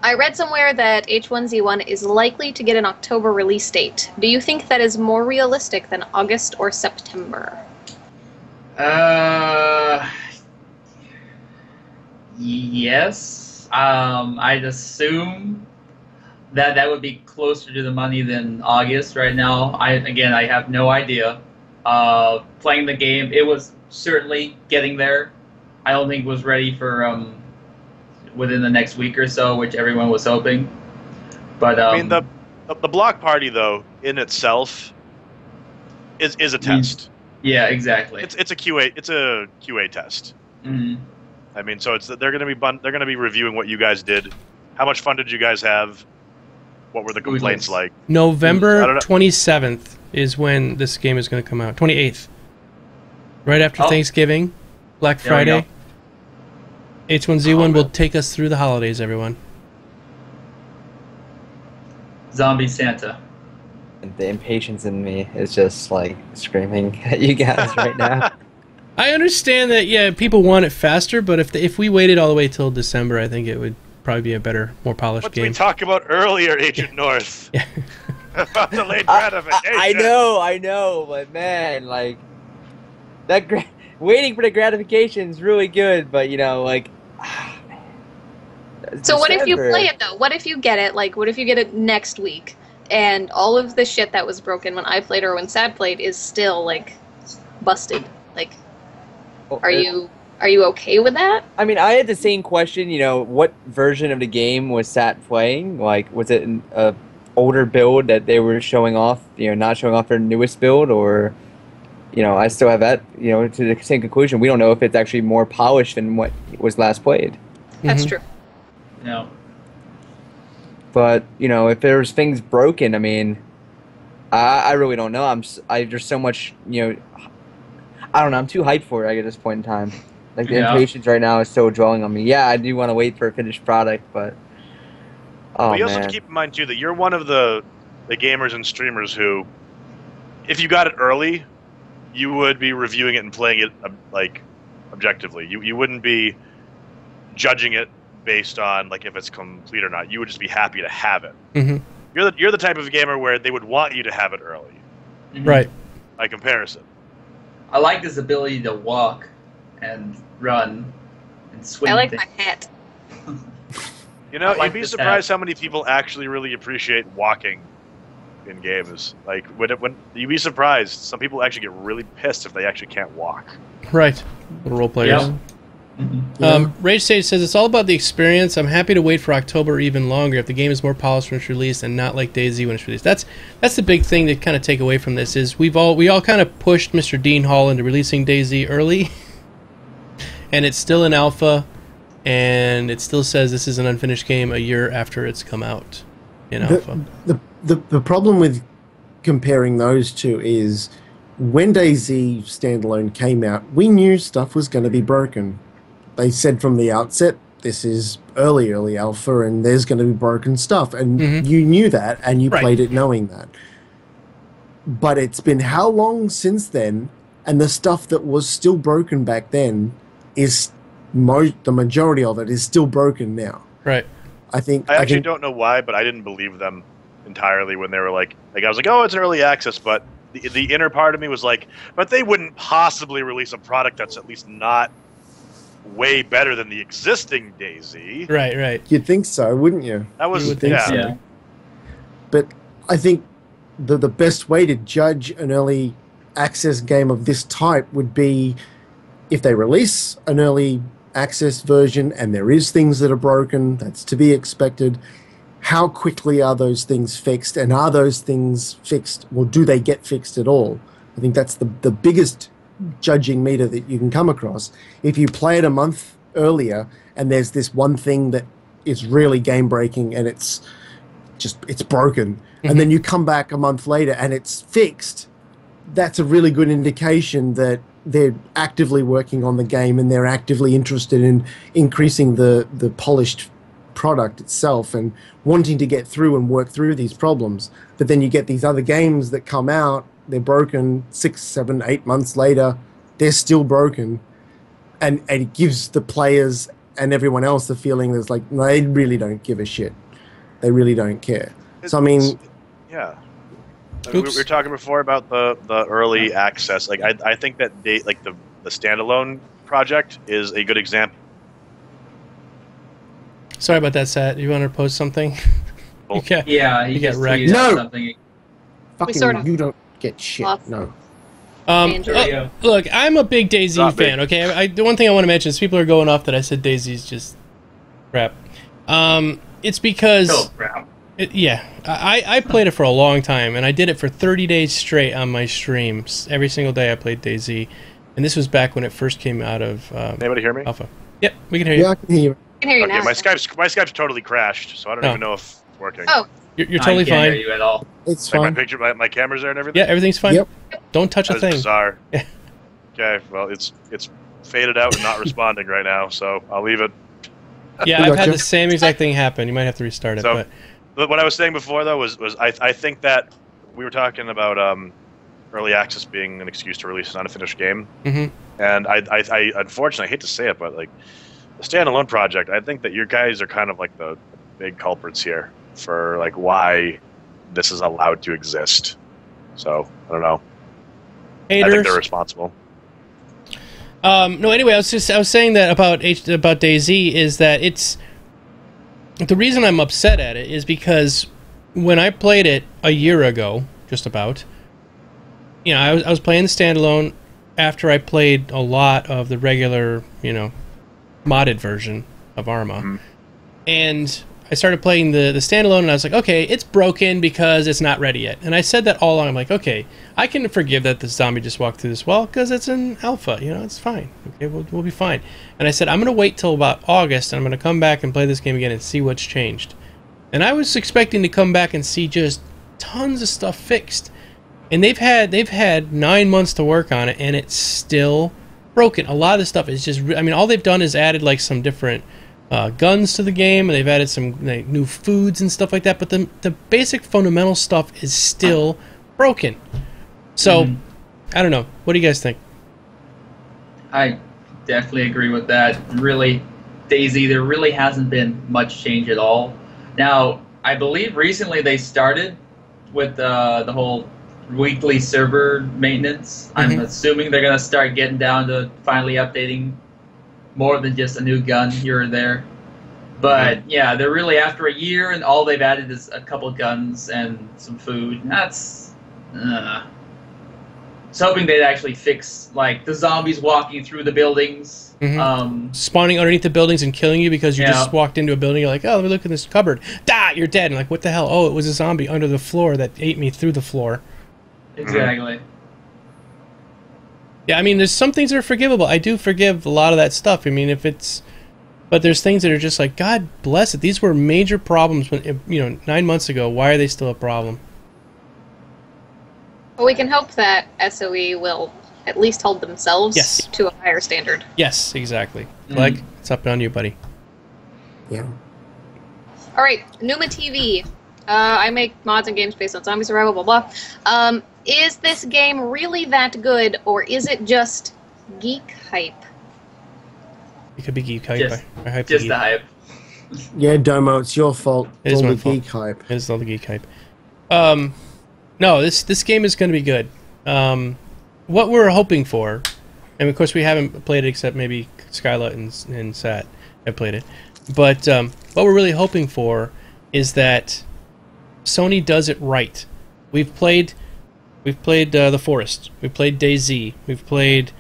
I read somewhere that H1Z1 is likely to get an October release date. Do you think that is more realistic than August or September? Yes. I'd assume that would be closer to the money than August right now. I have no idea. Playing the game, it was certainly getting there. I don't think it was ready for within the next week or so, which everyone was hoping. But I mean, the block party though in itself is a test. Yeah, exactly. It's a QA test. Mm-hmm. I mean, so they're going to be reviewing what you guys did. How much fun did you guys have? What were the complaints like? November 27th is when this game is going to come out. 28th. Right after Thanksgiving, Black Friday. H1Z1 will take us through the holidays, everyone. Zombie Santa. The impatience in me is just like screaming at you guys right now. I understand that, yeah, people want it faster, but if we waited all the way till December, I think it would probably be a better, more polished What game. did we talk about earlier, Agent North? Yeah. About delayed gratification. I know, but man, like that waiting for the gratification is really good, but you know, like. So what if you play it though? What if you get it? Like, what if you get it next week, and all of the shit that was broken when I played or when Sad played is still like busted? Like, are you okay with that? I mean, I had the same question. You know, what version of the game was Sat playing? Like, was it an older build that they were showing off? You know, not showing off their newest build, or you know, I still have that. You know, to the same conclusion. We don't know if it's actually more polished than what was last played. That's true. No. But you know, if there's things broken, I mean, I really don't know. There's so much. You know, I don't know. I'm too hyped for it at this point in time. Like the impatience right now is so drawing on me. Yeah, I do want to wait for a finished product, but but you also have to keep in mind too that you're one of the gamers and streamers who, if you got it early, you would be reviewing it and playing it like objectively. You wouldn't be judging it based on like if it's complete or not. You would just be happy to have it. Mm-hmm. You're the type of gamer where they would want you to have it early. Mm-hmm. Right. By comparison. I like this ability to walk and run and swing. I like things. my hat. You know, like you'd be this surprised how many people actually really appreciate walking in games. Like when you'd be surprised, some people actually get really pissed if they actually can't walk. Right. The role players. Yep. Mm-hmm. Rage Sage says it's all about the experience. I'm happy to wait for October or even longer if the game is more polished when it's released and not like DayZ when it's released. That's the big thing to kind of take away from this is we all kind of pushed Mr. Dean Hall into releasing DayZ early, and it's still in alpha, and it still says this is an unfinished game a year after it's come out in alpha. The problem with comparing those two is when DayZ standalone came out, we knew stuff was going to be broken. They said from the outset, this is early alpha, and there's going to be broken stuff. And you knew that, and you played it knowing that. But it's been how long since then, and the stuff that was still broken back then is the majority of it is still broken now. Right. I think I actually don't know why, but I didn't believe them entirely when they were like I was like, oh, it's an early access, but the inner part of me was like, but they wouldn't possibly release a product that's at least not way better than the existing DayZ. Right. You'd think so, wouldn't you? That was You would think so. Yeah. But I think the best way to judge an early access game of this type would be if they release an early access version and there is things that are broken, that's to be expected. How quickly are those things fixed, and are those things fixed, or do they get fixed at all? I think that's the biggest judging meter that you can come across. If you play it a month earlier and there's this one thing that is really game breaking and it's broken, and then you come back a month later and it's fixed, that's a really good indication that they're actively working on the game and they're actively interested in increasing the polished product itself and wanting to get through and work through these problems. But then you get these other games that come out, they're broken 6, 7, 8 months later, they're still broken, and it gives the players and everyone else the feeling that's like, no, they really don't give a shit. They really don't care. So I mean, yeah. We were talking before about the early access. Like I think that the standalone project is a good example. Sorry about that, Sat. You want to post something? He just wrecked. tweeted No! something. fucking sort of you don't get shit. lost No. Look, I'm a big DayZ Not fan. big. Okay, the one thing I want to mention is people are going off that I said DayZ's just crap. It's because Oh, crap. I played it for a long time, and I did it for 30 days straight on my streams. Every single day I played DayZ, and this was back when it first came out of Anybody hear me? alpha. Yep, we can hear you. Yeah, I can hear you. I can hear you Okay, now. my Skype's totally crashed, so I don't Oh. even know if it's working. Oh, You're totally I can't fine. hear you at all. It's Like fine. my picture, my camera's there and everything. Yeah, everything's fine. Yep. Don't touch a That is thing. bizarre. Yeah. Okay, well it's faded out and not responding right now, so I'll leave it. Yeah, We I've had gotcha. the same exact thing happen. You might have to restart it, So- but But what I was saying before though was I think that we were talking about early access being an excuse to release an unfinished game, Mhm. and I unfortunately I hate to say it, but like the standalone project, I think that you guys are kind of like the big culprits here for like why this is allowed to exist. So I don't know. I think haters. they're responsible. No, anyway, I was saying that about DayZ is that it's the reason I'm upset at it is because when I played it a year ago, just about, I was playing the standalone after I played a lot of the regular, modded version of Arma, Mhm. and I started playing the standalone, and I was like, okay, it's broken because it's not ready yet. And I said that all along. I'm like, okay, I can forgive that the zombie just walked through this wall because it's an alpha. It's fine. Okay, we'll be fine. And I said, I'm going to wait till about August, and I'm going to come back and play this game again and see what's changed. And I was expecting to come back and see just tons of stuff fixed. And they've had 9 months to work on it, and it's still broken. A lot of the stuff is just, all they've done is added like some different guns to the game, and they've added some new foods and stuff like that, but the basic fundamental stuff is still broken. So, I don't know. What do you guys think? I definitely agree with that. Really, DayZ, there really hasn't been much change at all. Now, I believe recently they started with the whole weekly server maintenance. I'm assuming they're going to start getting down to finally updating more than just a new gun here or there. But yeah, they're really after a year, and all they've added is a couple guns and some food. That's was hoping they'd actually fix like the zombies walking through the buildings. Spawning underneath the buildings and killing you because you Yeah. just walked into a building. You're like, oh, let me look in this cupboard. You're dead. And like, what the hell? Oh, it was a zombie under the floor that ate me through the floor. Exactly. Yeah, there's some things that are forgivable. I do forgive a lot of that stuff. But there's things that are just like, God bless it. These were major problems when 9 months ago. Why are they still a problem? well, we can hope that SOE will at least hold themselves Yes. to a higher standard. Yes, exactly. Like, it's up on you, buddy. Yeah. All right, Numa TV. I make mods and games based on zombie survival, blah, blah. Is this game really that good, or is it just geek hype? It could be geek hype. Just- I hype Just geek. the hype. Yeah, Domo, it's your fault. It It's is all my the fault. geek hype. It's all the geek hype. No, this game is going to be good. What we're hoping for, and of course we haven't played it except maybe Skyla and Sat have played it, but what we're really hoping for is that Sony does it right. We've played The Forest. We've played DayZ. We've played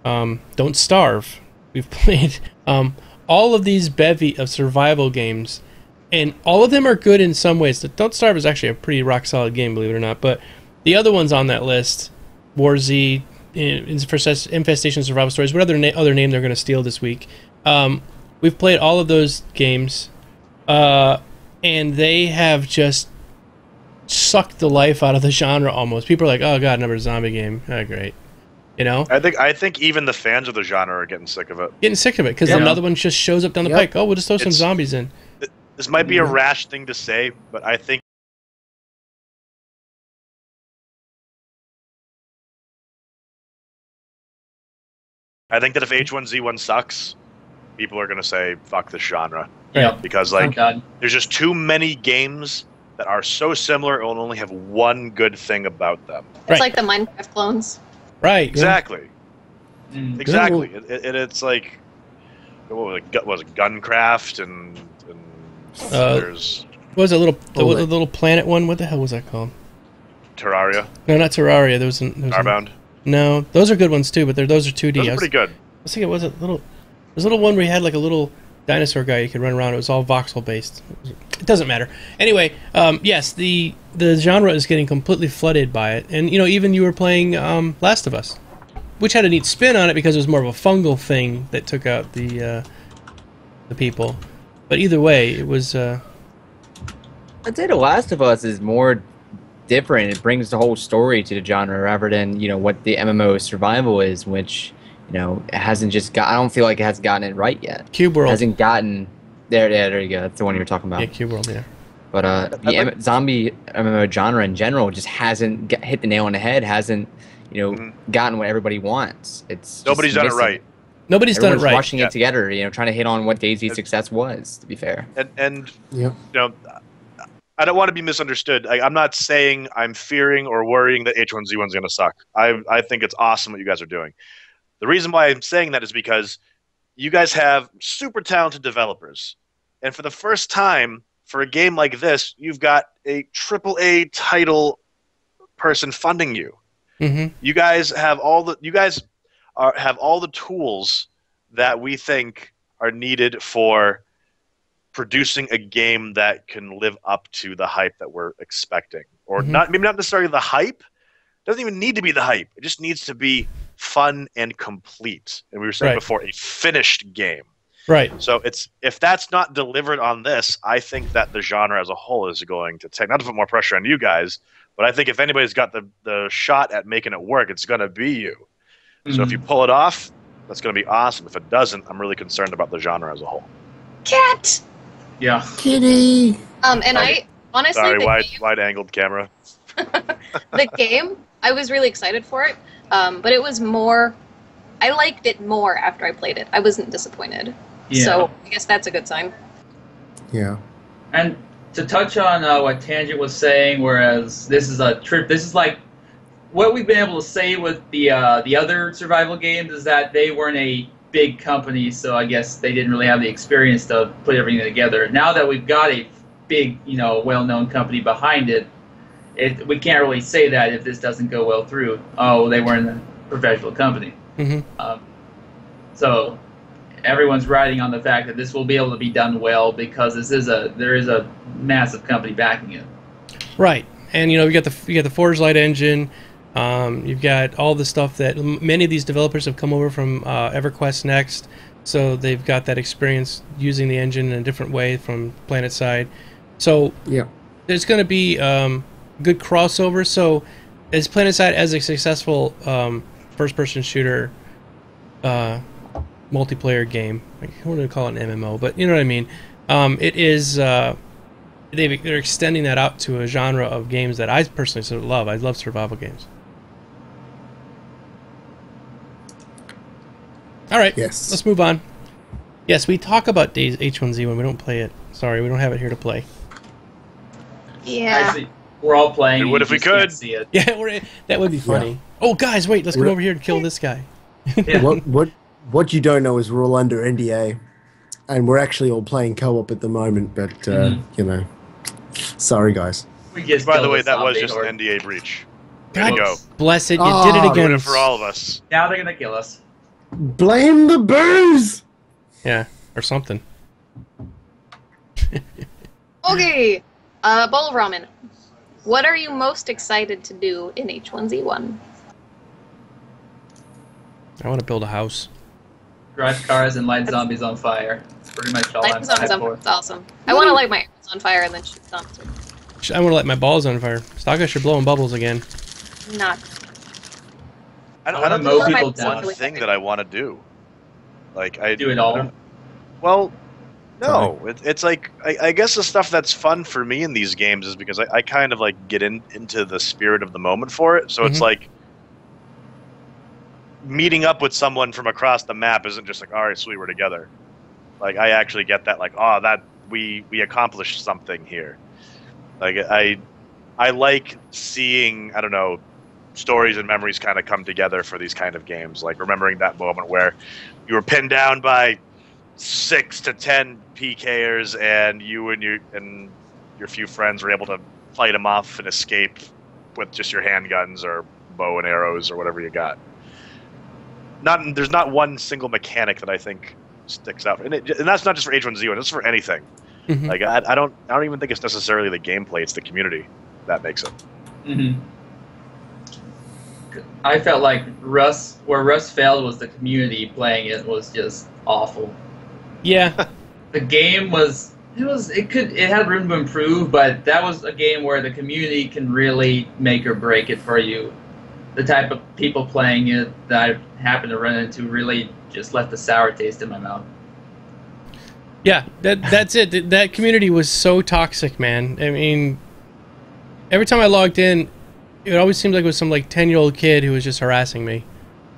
Don't Starve. We've played all of these bevy of survival games, and all of them are good in some ways. Don't Starve is actually a pretty rock solid game, believe it or not. But the other ones on that list, War Z, Infestation Survival Stories, what other name they're going to steal this week? We've played all of those games, and they have just sucked the life out of the genre almost. People are like, "Oh God, another zombie game." Oh, great. You know, I think even the fans of the genre are getting sick of it. Because another one just shows up down the pike. Oh, we'll just throw some zombies in. This might be a rash thing to say, but I think that if H1Z1 sucks, people are going to say fuck this genre. Yeah. Because there's just too many games that are so similar and only have one good thing about them. It's like the Minecraft clones. Right. Exactly. Mm. Exactly. It's like what was it, Guncraft and there's what was it, the little planet one? What the hell was that called? Terraria. No, not Terraria. There was Starbound. No, those are good ones too, but those are 2D. Those are pretty good. I was thinking, there's a little one where you had like a little dinosaur guy you could run around. It was all voxel based. It doesn't matter. Anyway, yes, the genre is getting completely flooded by it, and even you were playing Last of Us, which had a neat spin on it because it was more of a fungal thing that took out the people. But either way, it was. I'd say The Last of Us is more different. It brings the whole story to the genre rather than what the MMO survival is, which it hasn't just got. I don't feel like it has gotten it right yet. Cube World hasn't gotten there. Yeah, there you go. That's the one you were talking about. Yeah, Cube World. Yeah. But zombie MMO genre in general just hasn't hit the nail on the head. Hasn't gotten what everybody wants. Nobody's done it right. Nobody's done it right. Rushing it together, trying to hit on what DayZ's success was. To be fair, and I don't want to be misunderstood. I'm not saying I'm fearing or worrying that H1Z1's going to suck. I think it's awesome what you guys are doing. The reason why I'm saying that is because you guys have super talented developers, and for the first time for a game like this, you've got a AAA title person funding you. Mm-hmm. You guys have all the tools that we think are needed for producing a game that can live up to the hype that we're expecting, or maybe not necessarily the hype. It doesn't even need to be the hype. It just needs to be fun and complete. And we were saying before, a finished game. Right. So if that's not delivered on this, I think that the genre as a whole is going to take, not to put more pressure on you guys, but I think if anybody's got the shot at making it work, it's going to be you. So if you pull it off, that's going to be awesome. If it doesn't, I'm really concerned about the genre as a whole. Cat. Yeah. Kitty. And I honestly, sorry, wide-angled camera. The game, I was really excited for it, but it was more. I liked it more after I played it. I wasn't disappointed. Yeah. So I guess that's a good sign. Yeah. And to touch on what Tangent was saying, whereas this is a trip, this is like what we've been able to say with the other survival games is that they weren't a big company, so I guess they didn't really have the experience to put everything together. Now that we've got a big, well-known company behind it, we can't really say that if this doesn't go well through. Oh, they weren't a professional company. Mm-hmm. So everyone's riding on the fact that this will be able to be done well because there is a massive company backing it. Right, and you got the Forge Light engine. You've got all the stuff that many of these developers have come over from EverQuest Next, so they've got that experience using the engine in a different way from PlanetSide. So there's going to be good crossover. So is PlanetSide as a successful first-person shooter multiplayer game? I don't want to call it an MMO, but you know what I mean. It is. They're extending that out to a genre of games that I personally sort of love. I love survival games. All right, let's move on. Yes, we talk about Days H1Z1. We don't play it. Sorry, we don't have it here to play. Yeah. Actually, we're all playing. It would you if we just can't could. see it. Yeah, that would be funny. Yeah. Oh, guys, wait, let's come over here and kill this guy. Yeah. What you don't know is we're all under NDA, and we're actually all playing co-op at the moment. But you know, sorry guys. We just By the killed way, a that was zombie just horde. an NDA breach. God Way to go. bless it, you Oh, did it Doing again. it for all of us. Now they're gonna kill us. Blame the booze. Yeah, or something. Okay. Bowl of ramen. What are you most excited to do in H1Z1? I want to build a house. Drive cars and light zombies on fire. That's pretty much all I'm Light zombies excited on for. It's awesome. I want to light my arrows on fire and then shoot zombies. I want to light my balls on fire. Stockish, you're blowing bubbles again. Not. I I don't wanna think mow there's people one down. thing that I want to do. Like I Do it all. I don't- Well, no. It's like I guess the stuff that's fun for me in these games is because I kind of like get into the spirit of the moment for it. So it's Mhm. like meeting up with someone from across the map isn't just like, all right, sweet, we're together. Like I actually get that, like, oh, that we accomplished something here. Like I like seeing, I don't know, stories and memories kind of come together for these kind of games. Like remembering that moment where you were pinned down by 6 to 10 PKers and you and your few friends were able to fight them off and escape with just your handguns or bow and arrows or whatever you got. There's not one single mechanic that I think sticks out, and that's not just for H1Z1. It's for anything. Mhm. Like I don't even think it's necessarily the gameplay; it's the community that makes it. Mm-hmm. I felt like where Russ failed was the community playing it was just awful. Yeah. The game it had room to improve, but that was a game where the community can really make or break it for you. The type of people playing it that I happened to run into really just left a sour taste in my mouth. Yeah, that's it. That community was so toxic, man. I mean, every time I logged in, it always seemed like it was some like 10-year-old kid who was just harassing me.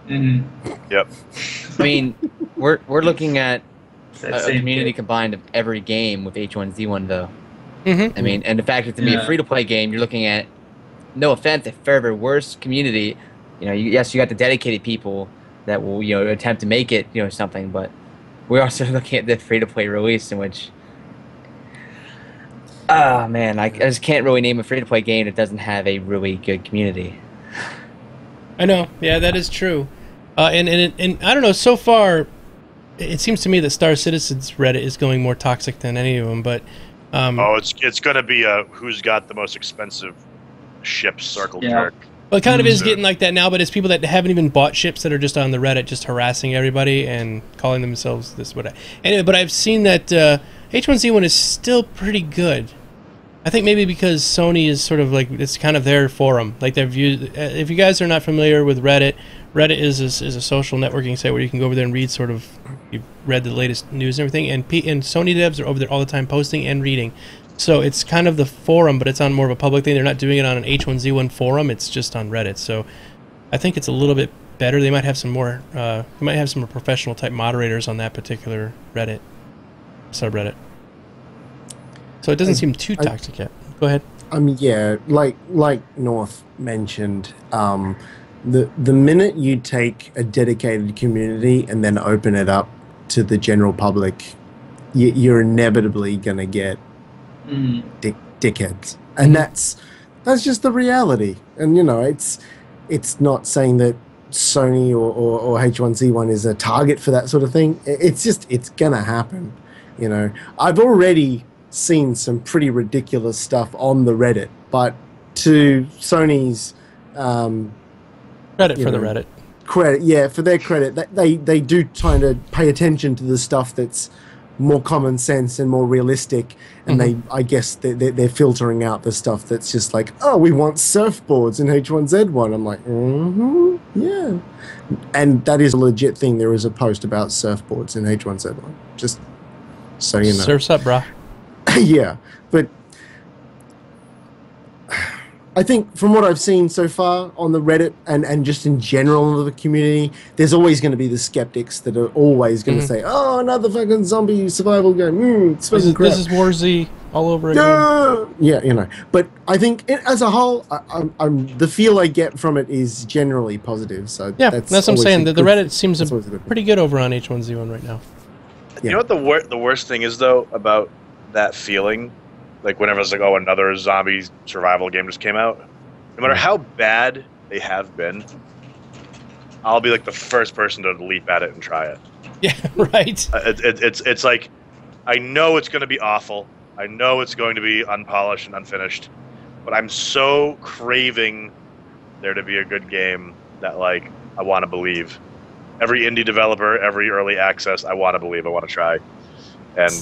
Mm-hmm. Yep. I mean, we're looking at That a same community kid. combined of every game with H1Z1 though. Mm-hmm. I mean, and the fact that to be a Yeah. free-to-play game, you're looking at, no offense, a very worse community. You know, yes, you got the dedicated people that will, you know, attempt to make it, you know, something, but we're also looking at the free-to-play release in which, man, I just can't really name a free-to-play game that doesn't have a really good community. I know. Yeah, that is true. And I don't know. So far, it seems to me that Star Citizen's Reddit is going more toxic than any of them. But It's going to be who's got the most expensive ships circled Yeah. jerk. well, it kind of is So- getting like that now. But it's people that haven't even bought ships that are just on the Reddit, just harassing everybody and calling themselves this what. Anyway, but I've seen that H1Z1 is still pretty good. I think maybe because Sony is sort of like, it's kind of their forum. Like their view. If you guys are not familiar with Reddit, Reddit is a social networking site where you can go over there and read sort of, you've read the latest news and everything. And Sony devs are over there all the time posting and reading. So it's kind of the forum, but it's on more of a public thing. They're not doing it on an H1Z1 forum. It's just on Reddit. So I think it's a little bit better. They might have some more. They might have some more professional type moderators on that particular Reddit subreddit. So it doesn't seem too toxic yet. Go ahead. Yeah, like North mentioned, the minute you take a dedicated community and then open it up to the general public, you're inevitably gonna get dickheads, and that's just the reality. And you know, it's not saying that Sony or H1Z1 is a target for that sort of thing. It's gonna happen. You know, I've already seen some pretty ridiculous stuff on the Reddit, but to Sony's Credit for the Reddit. credit, yeah, for their credit, they do try to pay attention to the stuff that's more common sense and more realistic, and I guess they're filtering out the stuff that's just like, oh, we want surfboards in H1Z1. I'm like, yeah, and that is a legit thing. There is a post about surfboards in H1Z1. Just so you know. Surf's up, brah. Yeah, but I think from what I've seen so far on the Reddit and just in general in the community, there's always going to be the skeptics that are always going to say, "Oh, another fucking zombie survival game. It's fucking crap. This is War Z all over again." Yeah, you know. But I think as a whole, I'm the feel I get from it is generally positive. So yeah, that's what I'm saying. The Reddit seems pretty good over on H1Z1 right now. Yeah. You know what the worst thing is though about that feeling, like whenever it's like, oh, another zombie survival game just came out. No matter how bad they have been, I'll be like the first person to leap at it and try it. Yeah, right. It's like, I know it's going to be awful. I know it's going to be unpolished and unfinished, but I'm so craving there to be a good game that like I want to believe. Every indie developer, every early access, I want to believe, I want to try. And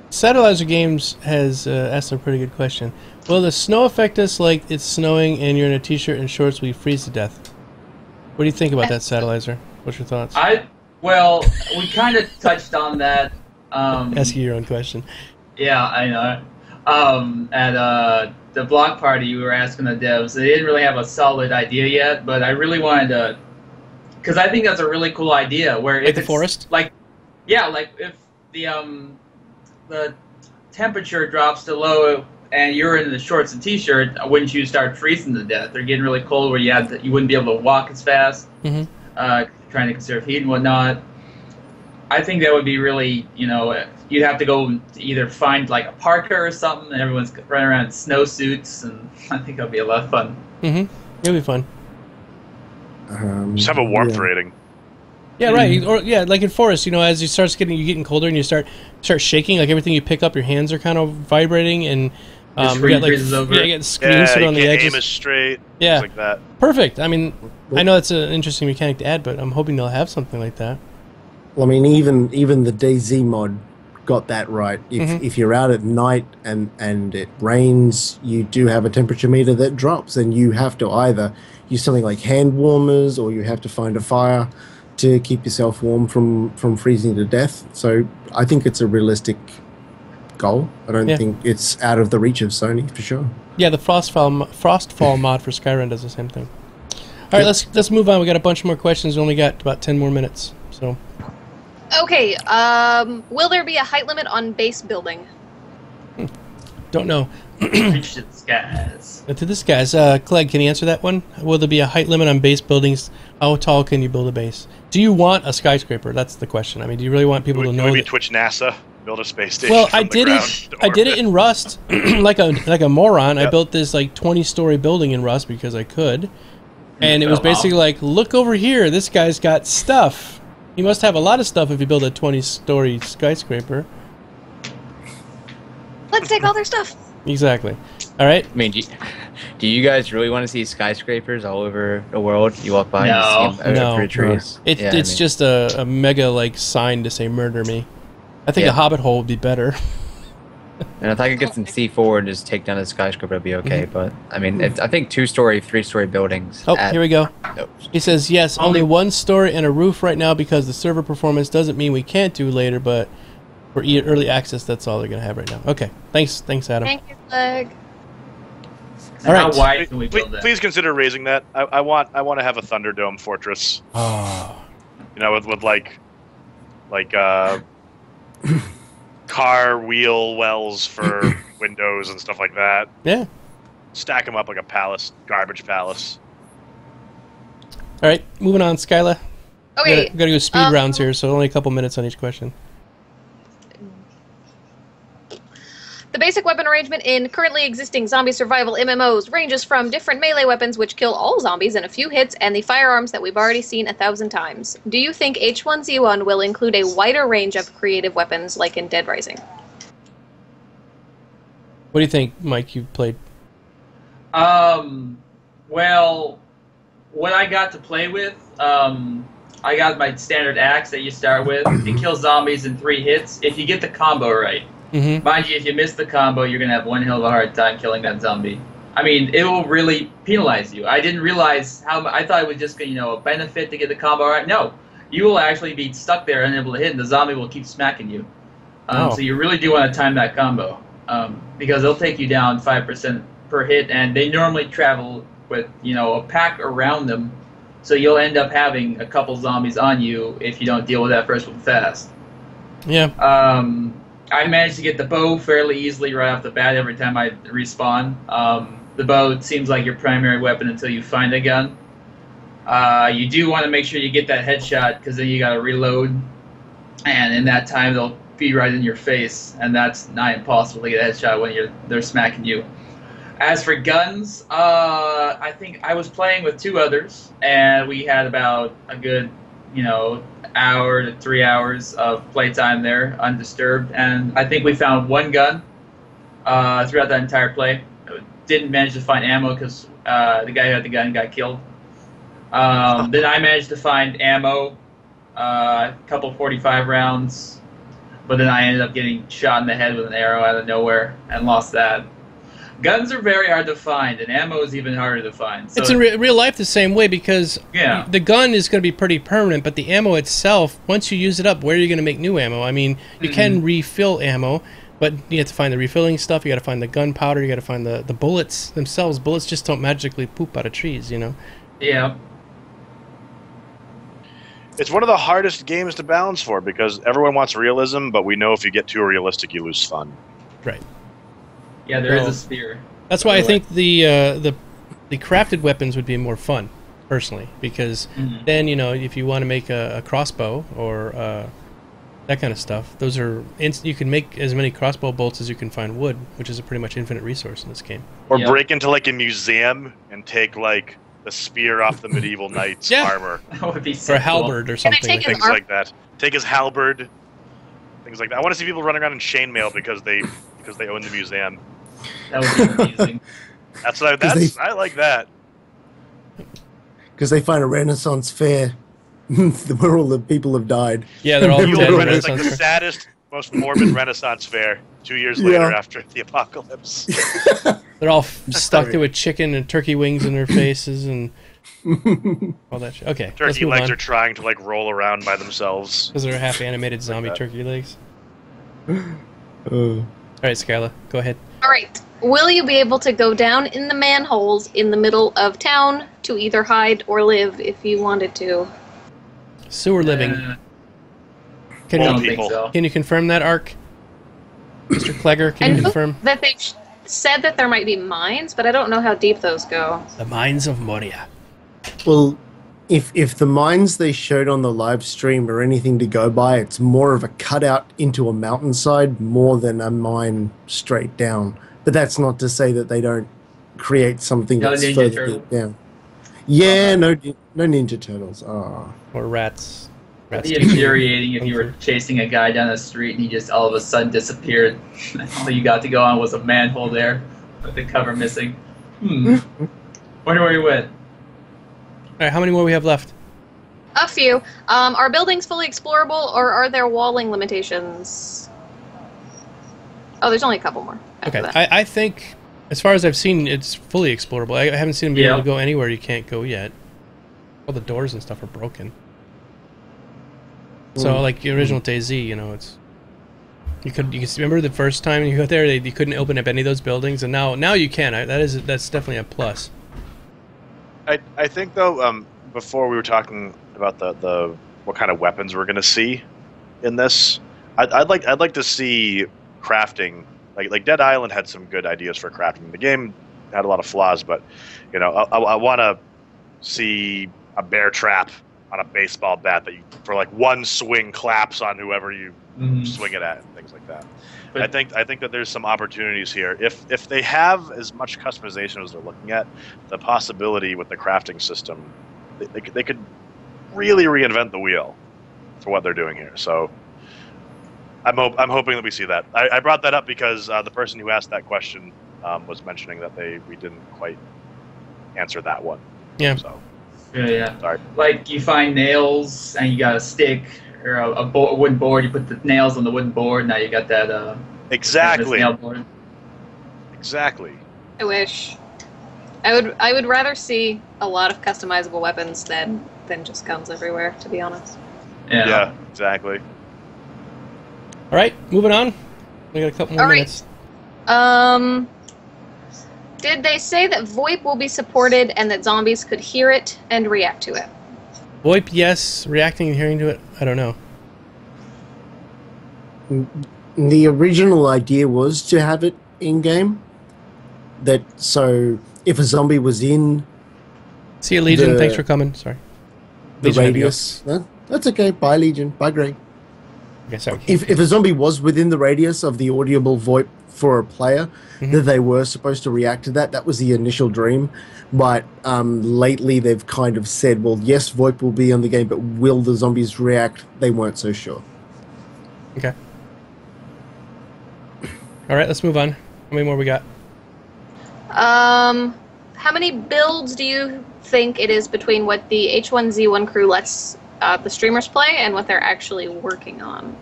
Satellizer Games has asked a pretty good question. Will the snow affect us like it's snowing and you're in a t-shirt and shorts, we freeze to death? What do you think about that, Satellizer? What's your thoughts? Well, we kind of touched on that. Ask you your own question. Yeah, I know. At the block party, we were asking the devs. They didn't really have a solid idea yet, but I really wanted to, because I think that's a really cool idea. Where if the forest, like if the temperature drops to low and you're in the shorts and t-shirt, wouldn't you start freezing to death? They're getting really cold where you wouldn't be able to walk as fast, trying to conserve heat and whatnot. I think that would be really, you'd have to go to either find like a parka or something, and everyone's running around in snowsuits, and I think that'd be a lot of fun. It'll be fun. Just have a warmth rating. Yeah, right. Or like in forest, as you start getting colder and you start shaking, like everything you pick up, your hands are kind of vibrating, and you get you get screens sort of on the edges. Aim is straight. Yeah, things like that. Perfect. I mean, I know that's an interesting mechanic to add, but I'm hoping they'll have something like that. Well, I mean, even the DayZ mod got that right. If you're out at night and it rains, you do have a temperature meter that drops, and you have to either use something like hand warmers or you have to find a fire to keep yourself warm from freezing to death. So I think it's a realistic goal. I don't think it's out of the reach of Sony for sure. Yeah, the Frostfall mod for Skyrim does the same thing. All right, let's move on. We got a bunch more questions. We only got about 10 more minutes. So. Okay, will there be a height limit on base building? Don't know. Reach to the skies. To the skies. Clegg, can you answer that one? Will there be a height limit on base buildings? How tall can you build a base? Do you want a skyscraper? That's the question. I mean, do you really want people to know maybe that? Twitch NASA, build a space station. Well, I did it in Rust, like a moron. Yep. I built this like 20-story building in Rust because I could, and it was basically like, look over here. This guy's got stuff. You must have a lot of stuff if you build a 20-story skyscraper. Let's take all their stuff. Exactly. All right. I mean, do you guys really want to see skyscrapers all over the world? You walk by and see them over trees. It's just a mega sign to say "murder me." I think a Hobbit hole would be better. And if I could get some C4 and just take down a skyscraper, it'd be okay. But I mean, I think 2-story, 3-story buildings. Oh, here we go. He says yes, only 1 story and a roof right now because the server performance doesn't mean we can't do later, but for early access, that's all they're gonna have right now. Okay, thanks, Adam. Thank you, Clegg. All right. How wide can we build that? Please consider raising that. I want to have a Thunderdome fortress. Oh. With car wheel wells for windows and stuff like that. Yeah. Stack them up like a palace, garbage palace. All right, moving on, Skyla. Okay. We gotta go speed rounds here, so only a couple minutes on each question. The basic weapon arrangement in currently existing zombie survival MMOs ranges from different melee weapons which kill all zombies in a few hits and the firearms that we've already seen 1,000 times. Do you think H1Z1 will include a wider range of creative weapons like in Dead Rising? What do you think, Mike? You've played. Well, what I got to play with, I got my standard axe that you start with. It kills zombies in 3 hits if you get the combo right. Mind you, if you miss the combo, you're going to have one hell of a hard time killing that zombie. I mean, it will really penalize you. I didn't realize I thought it was just a benefit to get the combo right. No, you will actually be stuck there unable to hit, and the zombie will keep smacking you. So you really do want to time that combo because it'll take you down 5% per hit, and they normally travel with a pack around them, so you'll end up having a couple zombies on you if you don't deal with that first one fast. Yeah. I managed to get the bow fairly easily right off the bat every time I respawn. The bow seems like your primary weapon until you find a gun. You do want to make sure you get that headshot, because then you got to reload, and in that time they'll be right in your face, and that's not impossible to get a headshot when they're smacking you. As for guns, I think I was playing with 2 others, and we had about a good, hour to 3 hours of playtime there, undisturbed, and I think we found 1 gun throughout that entire play. Didn't manage to find ammo because the guy who had the gun got killed. Then I managed to find ammo, a couple 45 rounds, but then I ended up getting shot in the head with an arrow out of nowhere and lost that. Guns are very hard to find, and ammo is even harder to find. So it's in real life the same way, because the gun is going to be pretty permanent, but the ammo itself, once you use it up, where are you going to make new ammo? I mean, you can refill ammo, but you have to find the refilling stuff, you got to find the gunpowder, you got to find the bullets themselves. Bullets just don't magically poop out of trees, Yeah. It's one of the hardest games to balance for, because everyone wants realism, but we know if you get too realistic, you lose fun. Right. Yeah, there is a spear. That's why I think the crafted weapons would be more fun, personally, because then if you want to make a crossbow or that kind of stuff, those are you can make as many crossbow bolts as you can find wood, which is a pretty much infinite resource in this game. Or break into like a museum and take like the spear off the medieval knight's armor. That would be so or a halbard or something. Things like that. Take his halberd. Things like that. I want to see people running around in chainmail because they own the museum. That would be amazing. I like that. Because they find a Renaissance fair where all the people have died. Yeah, they're all dead. It's like the saddest, most morbid Renaissance fair 2 years later after the apocalypse. They're all stuck to a chicken and turkey wings in their faces and all that shit. Okay, turkey legs are trying to like roll around by themselves. Because they're half animated zombie turkey legs. All right, Skyla, go ahead. All right. Will you be able to go down in the manholes in the middle of town to either hide or live if you wanted to? Sewer living. Can you confirm that, Ark? Mr. Klegger, can you confirm? That they said that there might be mines, but I don't know how deep those go. The mines of Moria. Well, if the mines they showed on the live stream are anything to go by, it's more of a cutout into a mountainside more than a mine straight down. But that's not to say that they don't create something that's further deep down. Yeah, no Ninja Turtles. Oh. Or rats. It'd be infuriating if you were chasing a guy down the street and he just all of a sudden disappeared. All you got to go on was a manhole there with the cover missing. Wonder where he went. All right, how many more we have left? A few. Are buildings fully explorable, or are there walling limitations? Oh, there's only a couple more. Okay, I think, as far as I've seen, it's fully explorable. I haven't seen them be able to go anywhere you can't go yet. All the doors and stuff are broken. So, like the original DayZ, it's you can remember the first time you got there, you couldn't open up any of those buildings, and now you can. That's definitely a plus. I think though, before we were talking about the what kind of weapons we're going to see in this, I'd like to see crafting. Like Dead Island had some good ideas for crafting. The game had a lot of flaws, but I want to see a bear trap on a baseball bat that you, for like one swing, claps on whoever you swing it at, and things like that. But I think that there's some opportunities here. If they have as much customization as they're looking at, the possibility with the crafting system, they could really reinvent the wheel for what they're doing here. So I'm hoping that we see that. I brought that up because the person who asked that question was mentioning that we didn't quite answer that one. Yeah. So. Yeah. Sorry. Like you find nails and you got a stick or a wooden board. You put the nails on the wooden board. Now you got that. Exactly. Nail board. Exactly. I wish. I would rather see a lot of customizable weapons than just guns everywhere. To be honest. Yeah. Exactly. All right, moving on. We got a couple more minutes. Did they say that VoIP will be supported and that zombies could hear it and react to it? VoIP, yes. Reacting and hearing to it, I don't know. The original idea was to have it in-game. So if a zombie was in See you, Legion. Thanks for coming. Sorry. the Legion, radius... That's okay. Bye, Legion. Bye, Greg. Okay, sorry. If a zombie was within the radius of the audible VoIP for a player, that they were supposed to react to that. That was the initial dream. But lately they've kind of said, well, yes, VoIP will be on the game, but will the zombies react? They weren't so sure. Okay. All right, let's move on. How many more we got? How many builds do you think it is between what the H1Z1 crew lets the streamers play and what they're actually working on?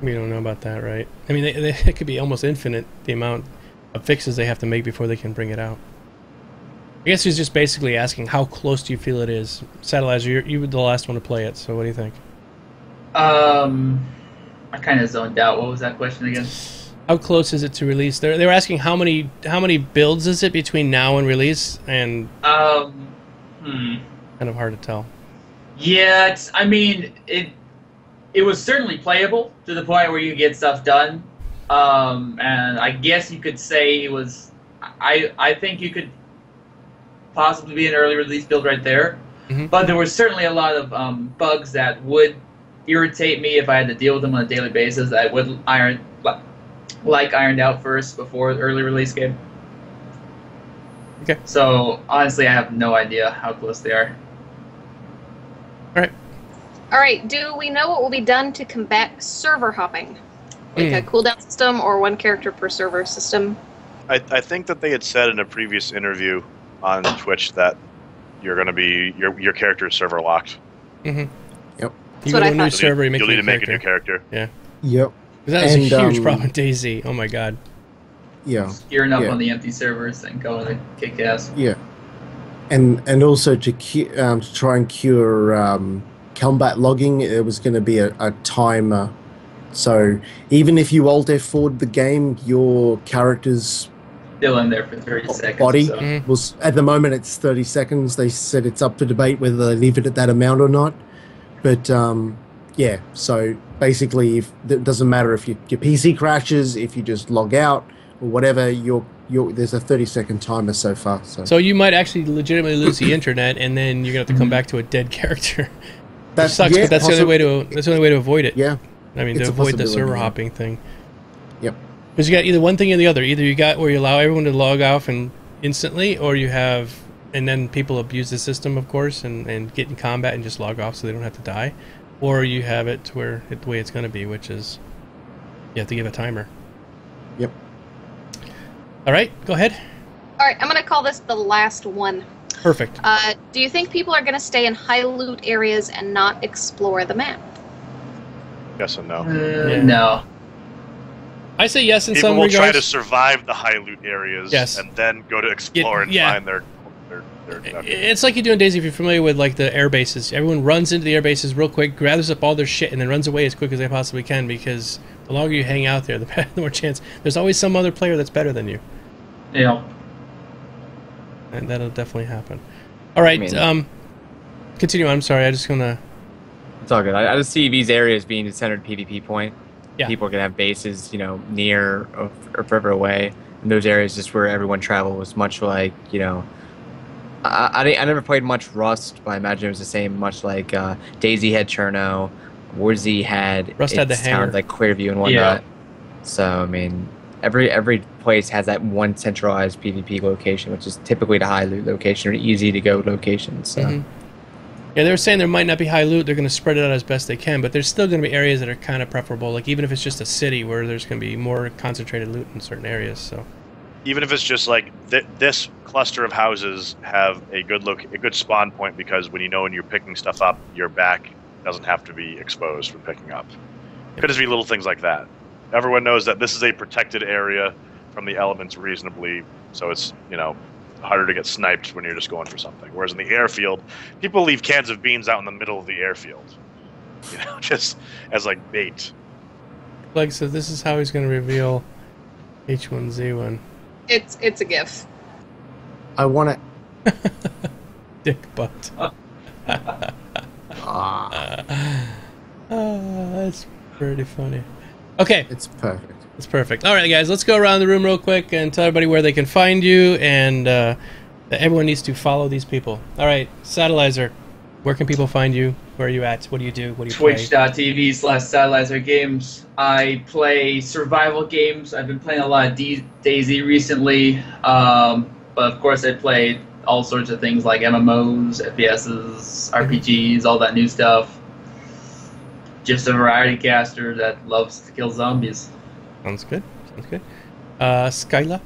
We don't know about that, right? I mean, it could be almost infinite, the amount of fixes they have to make before they can bring it out. I guess he's just basically asking, how close do you feel it is? Satellizer, you were the last one to play it, so what do you think? I kind of zoned out. What was that question again? How close is it to release? They were asking how many builds is it between now and release, and kind of hard to tell. Yeah, it was certainly playable to the point where you could get stuff done, and I guess you could say it was. I think you could possibly be an early release build right there, but there was certainly a lot of bugs that would irritate me if I had to deal with them on a daily basis. I would ironed out first before the early release game. Okay. So honestly, I have no idea how close they are. All right, do we know what will be done to combat server hopping? Like a cooldown system or one character per server system? I think that they had said in a previous interview on Twitch that you're going to be your character is server locked. Yep. That's You what go I to a new thought. server, you You'll need to make a new character. character. Yeah. Yep. That was a And, huge problem with DayZ. Oh my god. Yeah. Gearing up Yeah. on the empty servers and going to kick ass. Yeah. And also to try and cure combat logging, it was going to be a timer. So even if you Alt F4'd the game, your character's Still in there for 30 seconds. body So. was, at the moment it's 30 seconds. They said it's up for debate whether they leave it at that amount or not. But yeah, so basically it doesn't matter if your PC crashes, if you just log out or whatever, there's a 30-second timer so far. So you might actually legitimately lose the internet, and then you're gonna have to come back to a dead character. That sucks, but that's the only way to avoid it. Yeah. I mean, It's to a avoid the possibility, server yeah. hopping thing. Yep. Because you got either one thing or the other. Either you got where you allow everyone to log off and instantly, or you have, and then people abuse the system, of course, and get in combat and just log off so they don't have to die, or you have it to where the way it's going to be, which is you have to give a timer. Yep. All right, go ahead. All right, I'm going to call this the last one. Perfect. Do you think people are going to stay in high loot areas and not explore the map? Yes and no. No. I say yes in People some will regards. try to survive the high loot areas Yes. and then go to explore and yeah. find their It's like you do in DayZ if you're familiar with like the air bases. Everyone runs into the air bases real quick, gathers up all their shit, and then runs away as quick as they possibly can, because the longer you hang out there, the more chance. There's always some other player that's better than you. Yeah. And that'll definitely happen. All right, continue on. I'm sorry, I just gonna... It's all good. I just see these areas being a centered PvP point. Yeah. People are going to have bases, near or further away. And those areas just where everyone travels, much like, I never played much Rust, but I imagine it was the same, much like DayZ had Cherno, Warzy had Rust had the its towns hangar. like Clearview and whatnot. So, I mean, every place has that one centralized PvP location, which is typically the high loot location or easy to go location. So. Yeah, they were saying there might not be high loot. They're going to spread it out as best they can, but there's still going to be areas that are kind of preferable. Like even if it's just a city where there's going to be more concentrated loot in certain areas. So even if it's just like this cluster of houses have a good spawn point, because when you're picking stuff up, your back doesn't have to be exposed for picking up. Could just be little things like that. Everyone knows that this is a protected area from the elements reasonably, so it's harder to get sniped when you're just going for something. Whereas in the airfield, people leave cans of beans out in the middle of the airfield, just as like bait. Like, so this is how he's going to reveal H1Z1. It's a GIF. I want to. Dick butt. That's pretty funny. Okay. It's perfect. It's perfect. All right, guys, let's go around the room real quick and tell everybody where they can find you, and that everyone needs to follow these people. All right, Satellizer, where can people find you? Where are you at? What do you do? What do you play? Twitch.tv/Satellizer Games. I play survival games. I've been playing a lot of DayZ recently, but of course I play all sorts of things like MMOs, FPSs, RPGs, all that new stuff. Just a variety caster that loves to kill zombies. Sounds good. Sounds good. Skyla?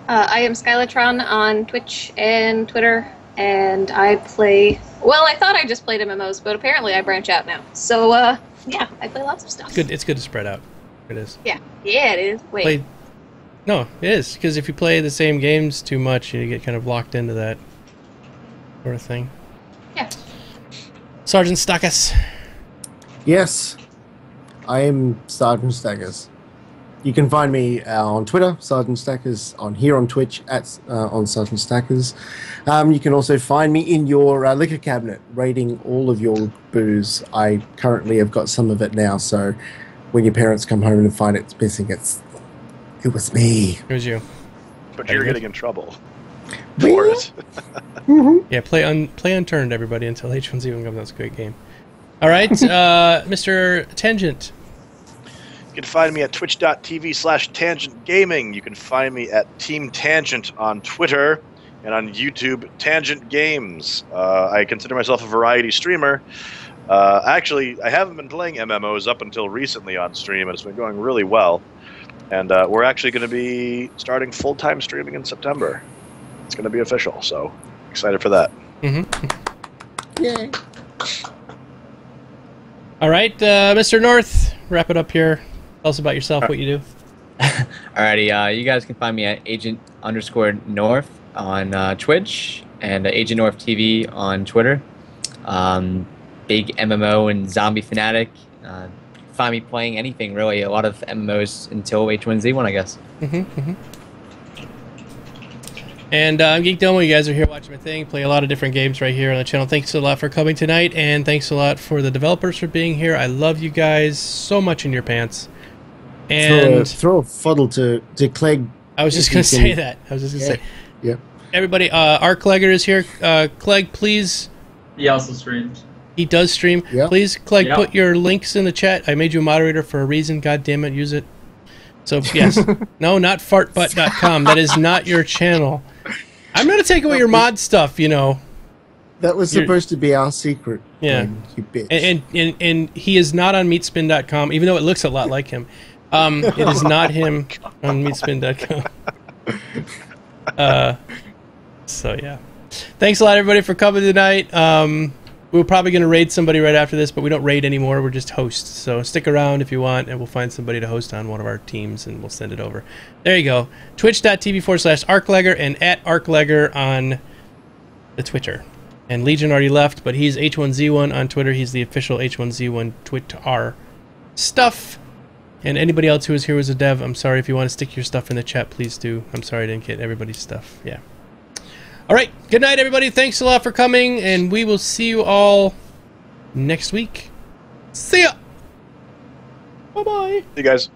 I am Skylatron on Twitch and Twitter, and I play... Well, I thought I just played MMOs, but apparently I branch out now. So, yeah, I play lots of stuff. Good. It's good to spread out. It is. Yeah. Yeah, it is. Wait. No, it is, because if you play the same games too much, you get kind of locked into that sort of thing. Yeah. Sergeant Stackus. Yes, I am Sergeant Stackers. You can find me on Twitter, Sergeant Stackers, on Twitch on Sergeant Stackers. You can also find me in your liquor cabinet, rating all of your booze. I currently have got some of it now, so when your parents come home and find it's missing, it was me. It was you. But you're getting in trouble. For it. Yeah, play Unturned, everybody, until H1Z1 comes out. It's a great game. All right, Mr. Tangent. You can find me at twitch.tv/Tangent Gaming. You can find me at Team Tangent on Twitter and on YouTube, Tangent Games. I consider myself a variety streamer. Actually, I haven't been playing MMOs up until recently on stream, and it's been going really well. And we're actually going to be starting full-time streaming in September. It's going to be official, so excited for that. Mm-hmm. Yay. All right, Mr. North, wrap it up here. Tell us about yourself, what you do. Alrighty, you guys can find me at Agent_North on Twitch and Agent North TV on Twitter. Big MMO and zombie fanatic. Find me playing anything really. A lot of MMOs until H1Z1, I guess. And I'm GeekDomo. You guys are here watching my thing. Play a lot of different games right here on the channel. Thanks a lot for coming tonight, and thanks a lot for the developers for being here. I love you guys so much in your pants. And throw a fuddle to Clegg. I was just going to say that. I was just going to say. Yeah. Everybody, our Clegger is here. Clegg, please. He also streams. He does stream. Yep. Please, Clegg, Yep. put your links in the chat. I made you a moderator for a reason. God damn it, use it. So, yes. No, not fartbutt.com. That is not your channel. I'm going to take away your mod stuff, you know. That was supposed to be our secret. Yeah. You bitch. And he is not on meatspin.com, even though it looks a lot like him. It is not him on meatspin.com. So, yeah. Thanks a lot, everybody, for coming tonight. We're probably going to raid somebody right after this, but we don't raid anymore. We're just hosts. So stick around if you want, and we'll find somebody to host on one of our teams, and we'll send it over. There you go. Twitch.tv/ArcLegger and at ArcLegger on the Twitter. And Legion already left, but he's H1Z1 on Twitter. He's the official H1Z1 Twitter stuff. And anybody else who is here was a dev, I'm sorry. If you want to stick your stuff in the chat, please do. I'm sorry I didn't get everybody's stuff. Yeah. All right. Good night, everybody. Thanks a lot for coming, and we will see you all next week. See ya. Bye-bye. See you guys.